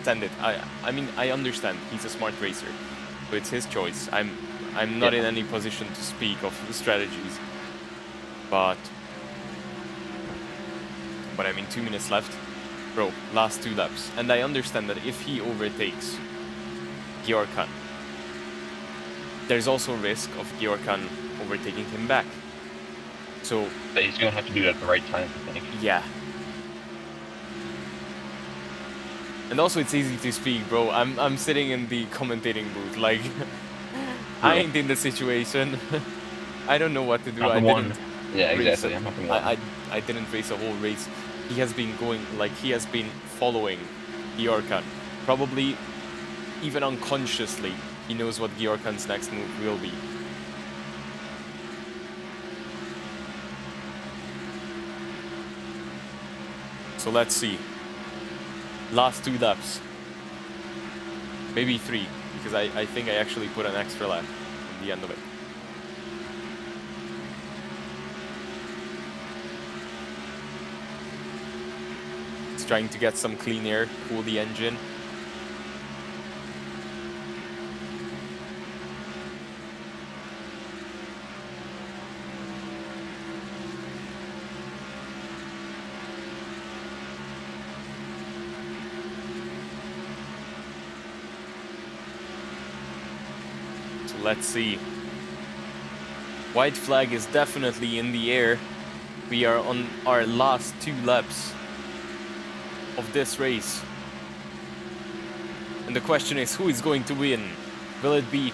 send it? I mean, I understand he's a smart racer, so it's his choice. I'm not in any position to speak of strategies, but I mean, 2 minutes left, bro. Last 2 laps, and I understand that if he overtakes Georkan, there's also risk of Georkan overtaking him back. So but he's gonna have to do it at the right time, I think. yeah. And also it's easy to speak, bro. I'm sitting in the commentating booth, like I ain't in the situation. I don't know what to do. I didn't Yeah, race exactly. I didn't race a whole race. He has been going, like he has been following Georkan. Probably even unconsciously, he knows what Georkan's next move will be. So let's see. Last 2 laps. Maybe 3, because I think I actually put an extra lap in the end of it. It's trying to get some clean air, cool the engine. Let's see. White flag is definitely in the air. We are on our last 2 laps of this race. And the question is, who is going to win? Will it be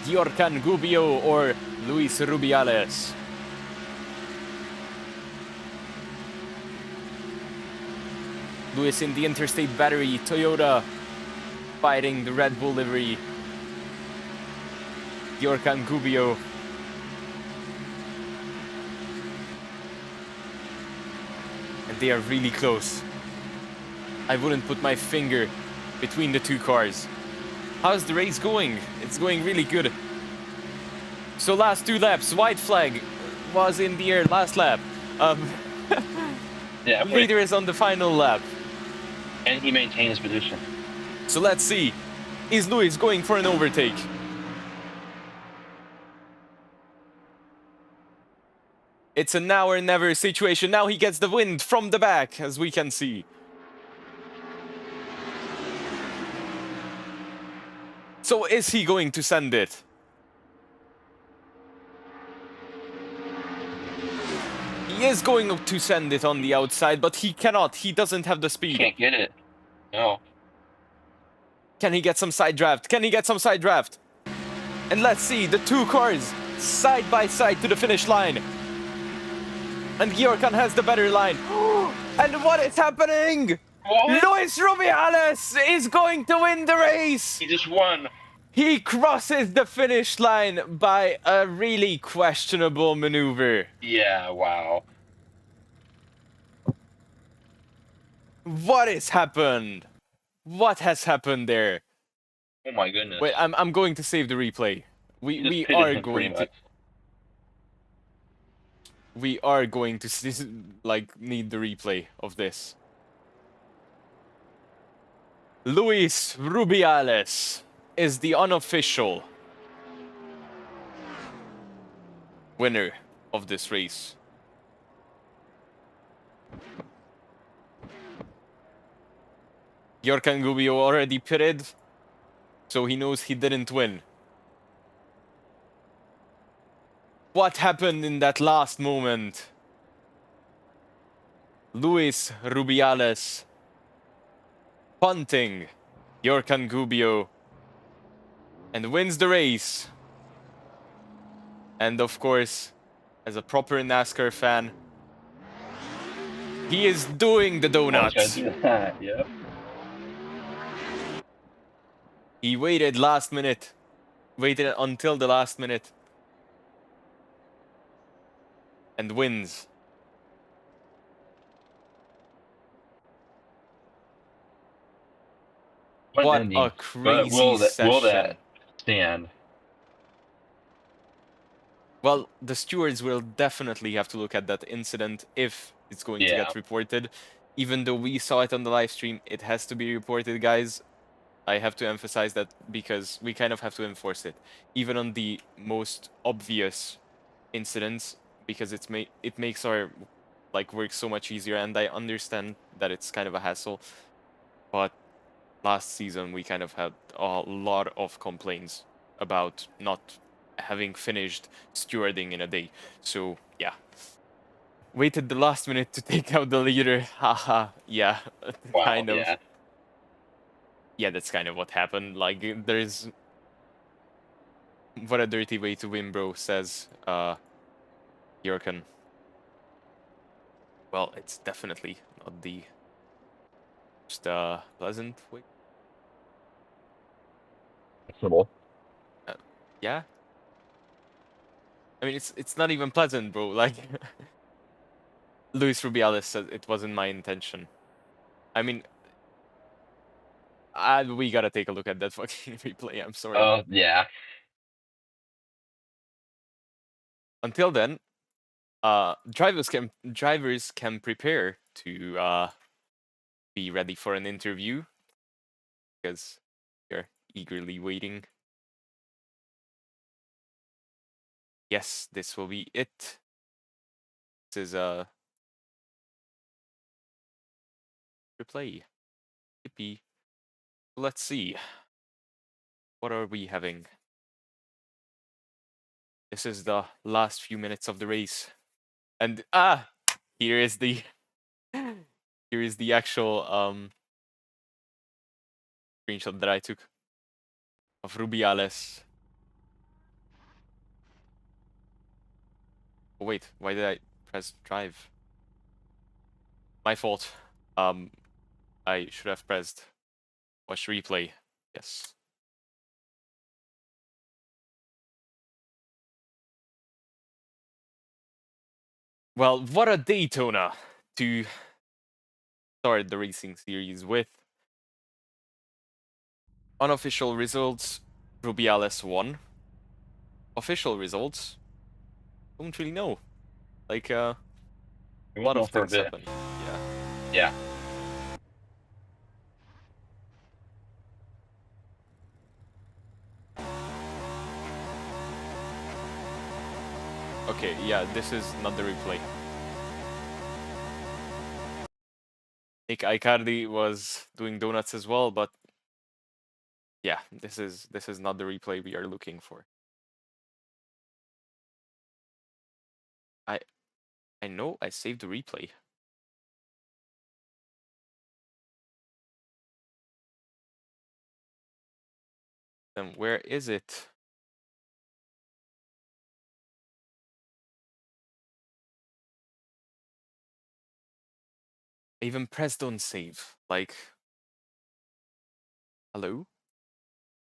Giorcan Gubbio or Luis Rubiales? Luis in the Interstate Battery, Toyota fighting the Red Bull livery. Giorcan Gubbio. And they are really close. I wouldn't put my finger between the 2 cars. How's the race going? It's going really good. So last 2 laps, white flag was in the air last lap. Yeah, leader is on the final lap. And he maintained his position. So let's see. Is Luis going for an overtake? It's a now or never situation. Now he gets the wind from the back, as we can see. So is he going to send it? He is going to send it on the outside, but he cannot. He doesn't have the speed. Can't get it. No. Can he get some side draft? Can he get some side draft? And let's see, the 2 cars side by side to the finish line. And Giorcan has the better line. And what is happening? What? Luis Rubiales is going to win the race. He just won. He crosses the finish line by a really questionable maneuver. Yeah, wow. What has happened? What has happened there? Oh my goodness. Wait, I'm going to save the replay. He just We pitted are him pretty going to. much. We are going to like need the replay of this. Luis Rubiales is the unofficial winner of this race. Giorcan Gubbio already pitted, so he knows he didn't win. What happened in that last moment? Luis Rubiales punting Yorkan Gubbio and wins the race. And of course, as a proper NASCAR fan, he is doing the Always gotta donuts. do that. Yep. He waited last minute. Waited until the last minute. And wins. What ending. a But crazy will that session. stand? Well, the stewards will definitely have to look at that incident if it's going to Yeah. get reported. Even though we saw it on the live stream, it has to be reported, guys. I have to emphasize that because we kind of have to enforce it, even on the most obvious incidents, because it makes our work so much easier. And I understand that it's kind of a hassle, but last season we kind of had a lot of complaints about not having finished stewarding in a day. So yeah, waited the last minute to take out the leader. Haha, yeah, Wow. kind of. Yeah. Yeah, that's kind of what happened. There's what a dirty way to win, bro, says Jurgen. Well, it's definitely not the most pleasant way. Possible. Yeah, I mean it's not even pleasant, bro. Like Luis Rubiales said, it wasn't my intention. I mean, we gotta take a look at that fucking replay. I'm sorry. Oh yeah. Until then, drivers can prepare to be ready for an interview because they're eagerly waiting. Yes, this will be it. This is a replay. Yippee. Let's see. What are we having? This is the last few minutes of the race. And here is the here is the actual screenshot that I took of Rubiales. Oh wait, why did I press drive? My fault. I should have pressed watch replay. Yes. Well, what a Daytona to start the racing series with. Unofficial results, Rubiales won. Official results, don't really know. Like, a We lot won't know of for a things bit. happened. Yeah. Yeah. Okay, yeah, this is not the replay. Nick Icardi was doing donuts as well, but yeah, this is not the replay we are looking for. I know I saved the replay. Then where is it? I even pressed on save. Like, hello?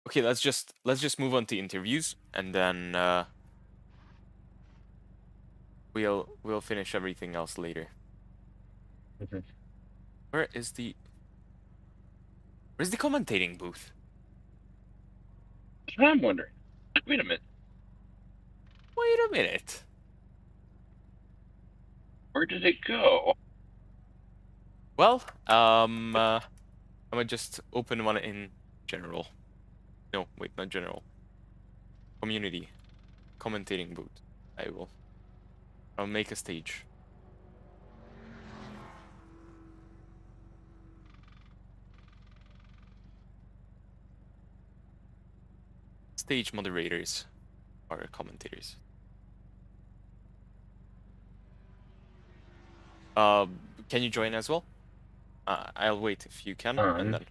Okay, let's just move on to interviews and then we'll finish everything else later. Mhm. Where's the commentating booth? That's what I'm wondering. Wait a minute. Wait a minute. Where did it go? Well, I'm gonna just open one in general. No, wait, not general. Community. Commentating booth. I'll make a stage. Stage moderators are commentators. Can you join as well? I'll wait if you can, and then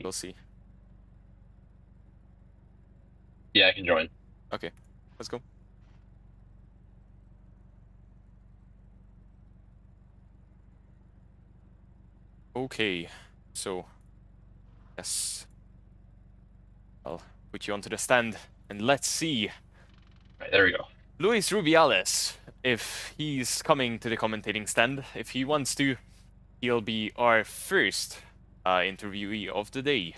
we'll see. Yeah, I can join. Okay, let's go. Okay, so yes, I'll put you onto the stand, and let's see. Right, there we go. Luis Rubiales, if he's coming to the commentating stand, if he wants to, he'll be our first interviewee of the day.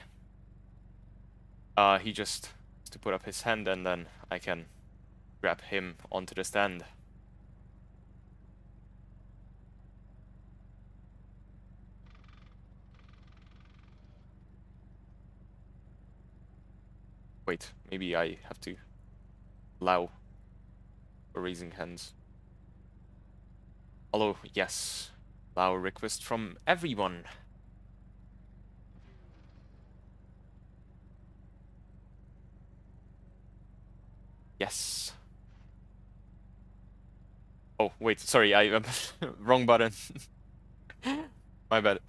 He just has to put up his hand, and then I can grab him onto the stand. Wait, maybe I have to allow for raising hands. Hello, yes. Allow a request from everyone. Yes. Oh, wait, sorry, I wrong button. My bad.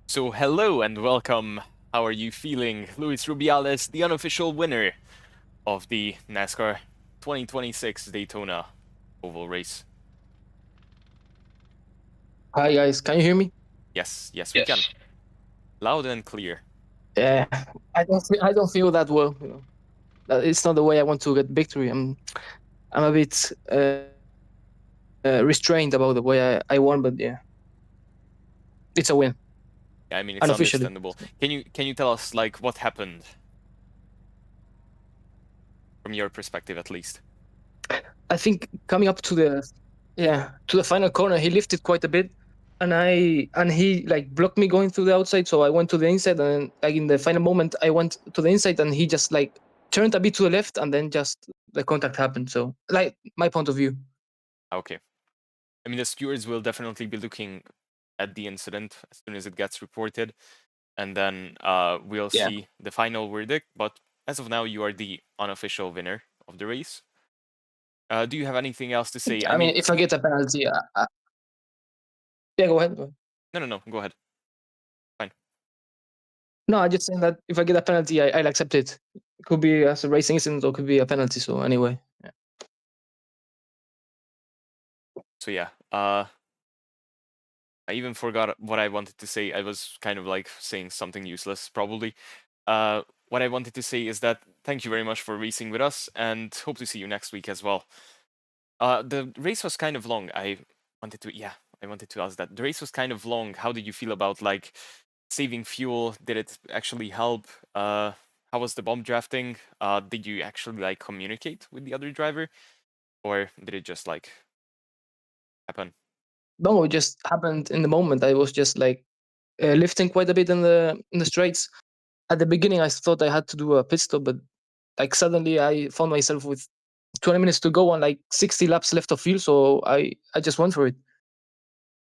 So hello and welcome. How are you feeling? Luis Rubiales, the unofficial winner of the NASCAR 2026 Daytona oval race. Hi guys, can you hear me? Yes, we Yes. can. Loud and clear. Yeah, I don't feel that well. You know, it's not the way I want to get victory. I'm a bit restrained about the way I won, but yeah, it's a win. I mean, it's Unofficially. understandable. Can you tell us like what happened from your perspective at least? I think coming up to the final corner, he lifted quite a bit, and he like blocked me going through the outside, so I went to the inside, and like in the final moment, I went to the inside, and he just like turned a bit to the left, and then just the contact happened. So like my point of view. Okay. I mean, the stewards will definitely be looking at the incident as soon as it gets reported, and then we'll Yeah. see the final verdict. But as of now, you are the unofficial winner of the race. Do you have anything else to say? I mean, if I get a penalty, yeah, go ahead. No, go ahead. Fine. No, I just saying that if I get a penalty, I'll accept it. It could be as a racing incident or could be a penalty. So anyway, yeah. So yeah, I even forgot what I wanted to say. I was kind of like saying something useless, probably. What I wanted to say is that thank you very much for racing with us, and hope to see you next week as well. The race was kind of long. I wanted to ask that. The race was kind of long. How did you feel about like saving fuel? Did it actually help? How was the bomb drafting? Did you actually like communicate with the other driver, or did it just like happen? No, it just happened in the moment. I was just like lifting quite a bit in the straights. At the beginning, I thought I had to do a pit stop, but like suddenly I found myself with 20 minutes to go and like 60 laps left of fuel. So I just went for it.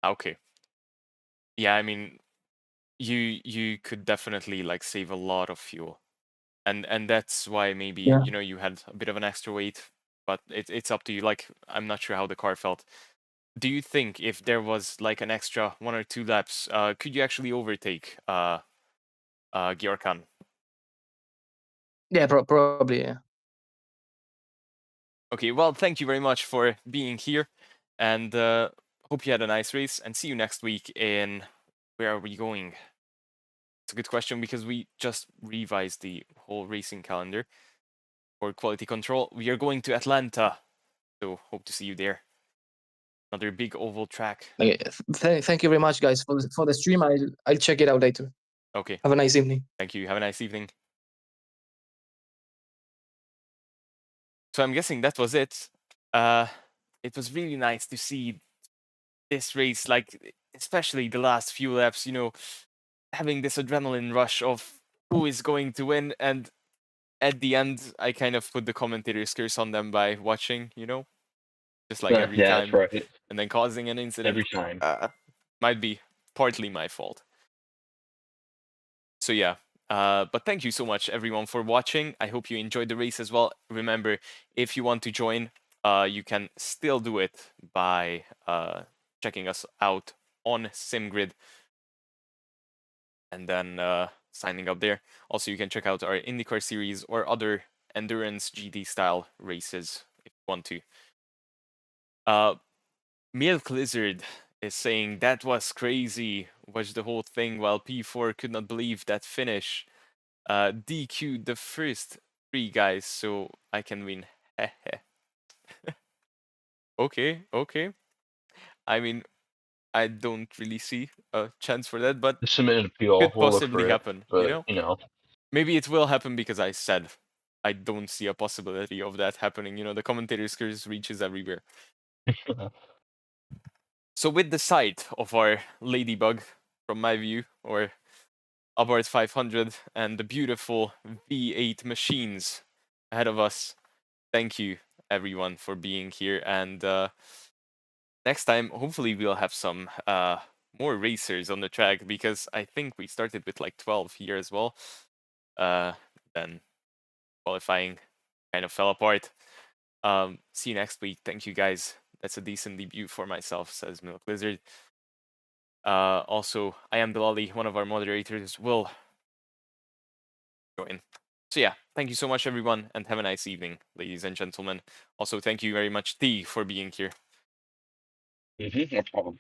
Okay. Yeah, I mean, you could definitely like save a lot of fuel, and that's why maybe Yeah. you had a bit of an extra weight, but it's up to you. Like, I'm not sure how the car felt. Do you think if there was like an extra 1 or 2 laps, could you actually overtake Gyorkan? Yeah, probably. Yeah. Okay, well, thank you very much for being here, and hope you had a nice race, and see you next week in, where are we going? It's a good question because we just revised the whole racing calendar for quality control. We are going to Atlanta, so hope to see you there. Another big oval track. Thank you very much, guys, for the stream. I'll check it out later. Okay, Have a nice evening. thank you. Have a nice evening. So I'm guessing that was it. It was really nice to see this race, like especially the last few laps, having this adrenaline rush of who is going to win, and at the end I kind of put the commentator's curse on them by watching, just like every Yeah, time, that's right. and then causing an incident. Every time. Might be partly my fault. So So yeah, but thank you so much everyone for watching. I hope you enjoyed the race as well. Remember, if you want to join, you can still do it by checking us out on SimGrid and then signing up there. Also, you can check out our IndyCar series or other endurance GT style races if you want to. Milk Lizard is saying that was crazy. Watched the whole thing while P4 could not believe that finish. DQ'd the first 3 guys, so I can win. Okay, okay. I mean, I don't really see a chance for that, but Submit an appeal. could We'll look for possibly it. happen, But Maybe it will happen because I said I don't see a possibility of that happening. The commentator's curse reaches everywhere. So with the sight of our ladybug, from my view, or Abarth 500, and the beautiful V8 machines ahead of us, thank you everyone for being here. And next time, hopefully we'll have some more racers on the track, because I think we started with like 12 here as well. Then qualifying kind of fell apart. See you next week. Thank you guys. That's a decent debut for myself, says Milk Lizard. Also, I am Bilali, one of our moderators will join. So yeah, thank you so much everyone, and have a nice evening, ladies and gentlemen. Also, thank you very much, T, for being here. no problem.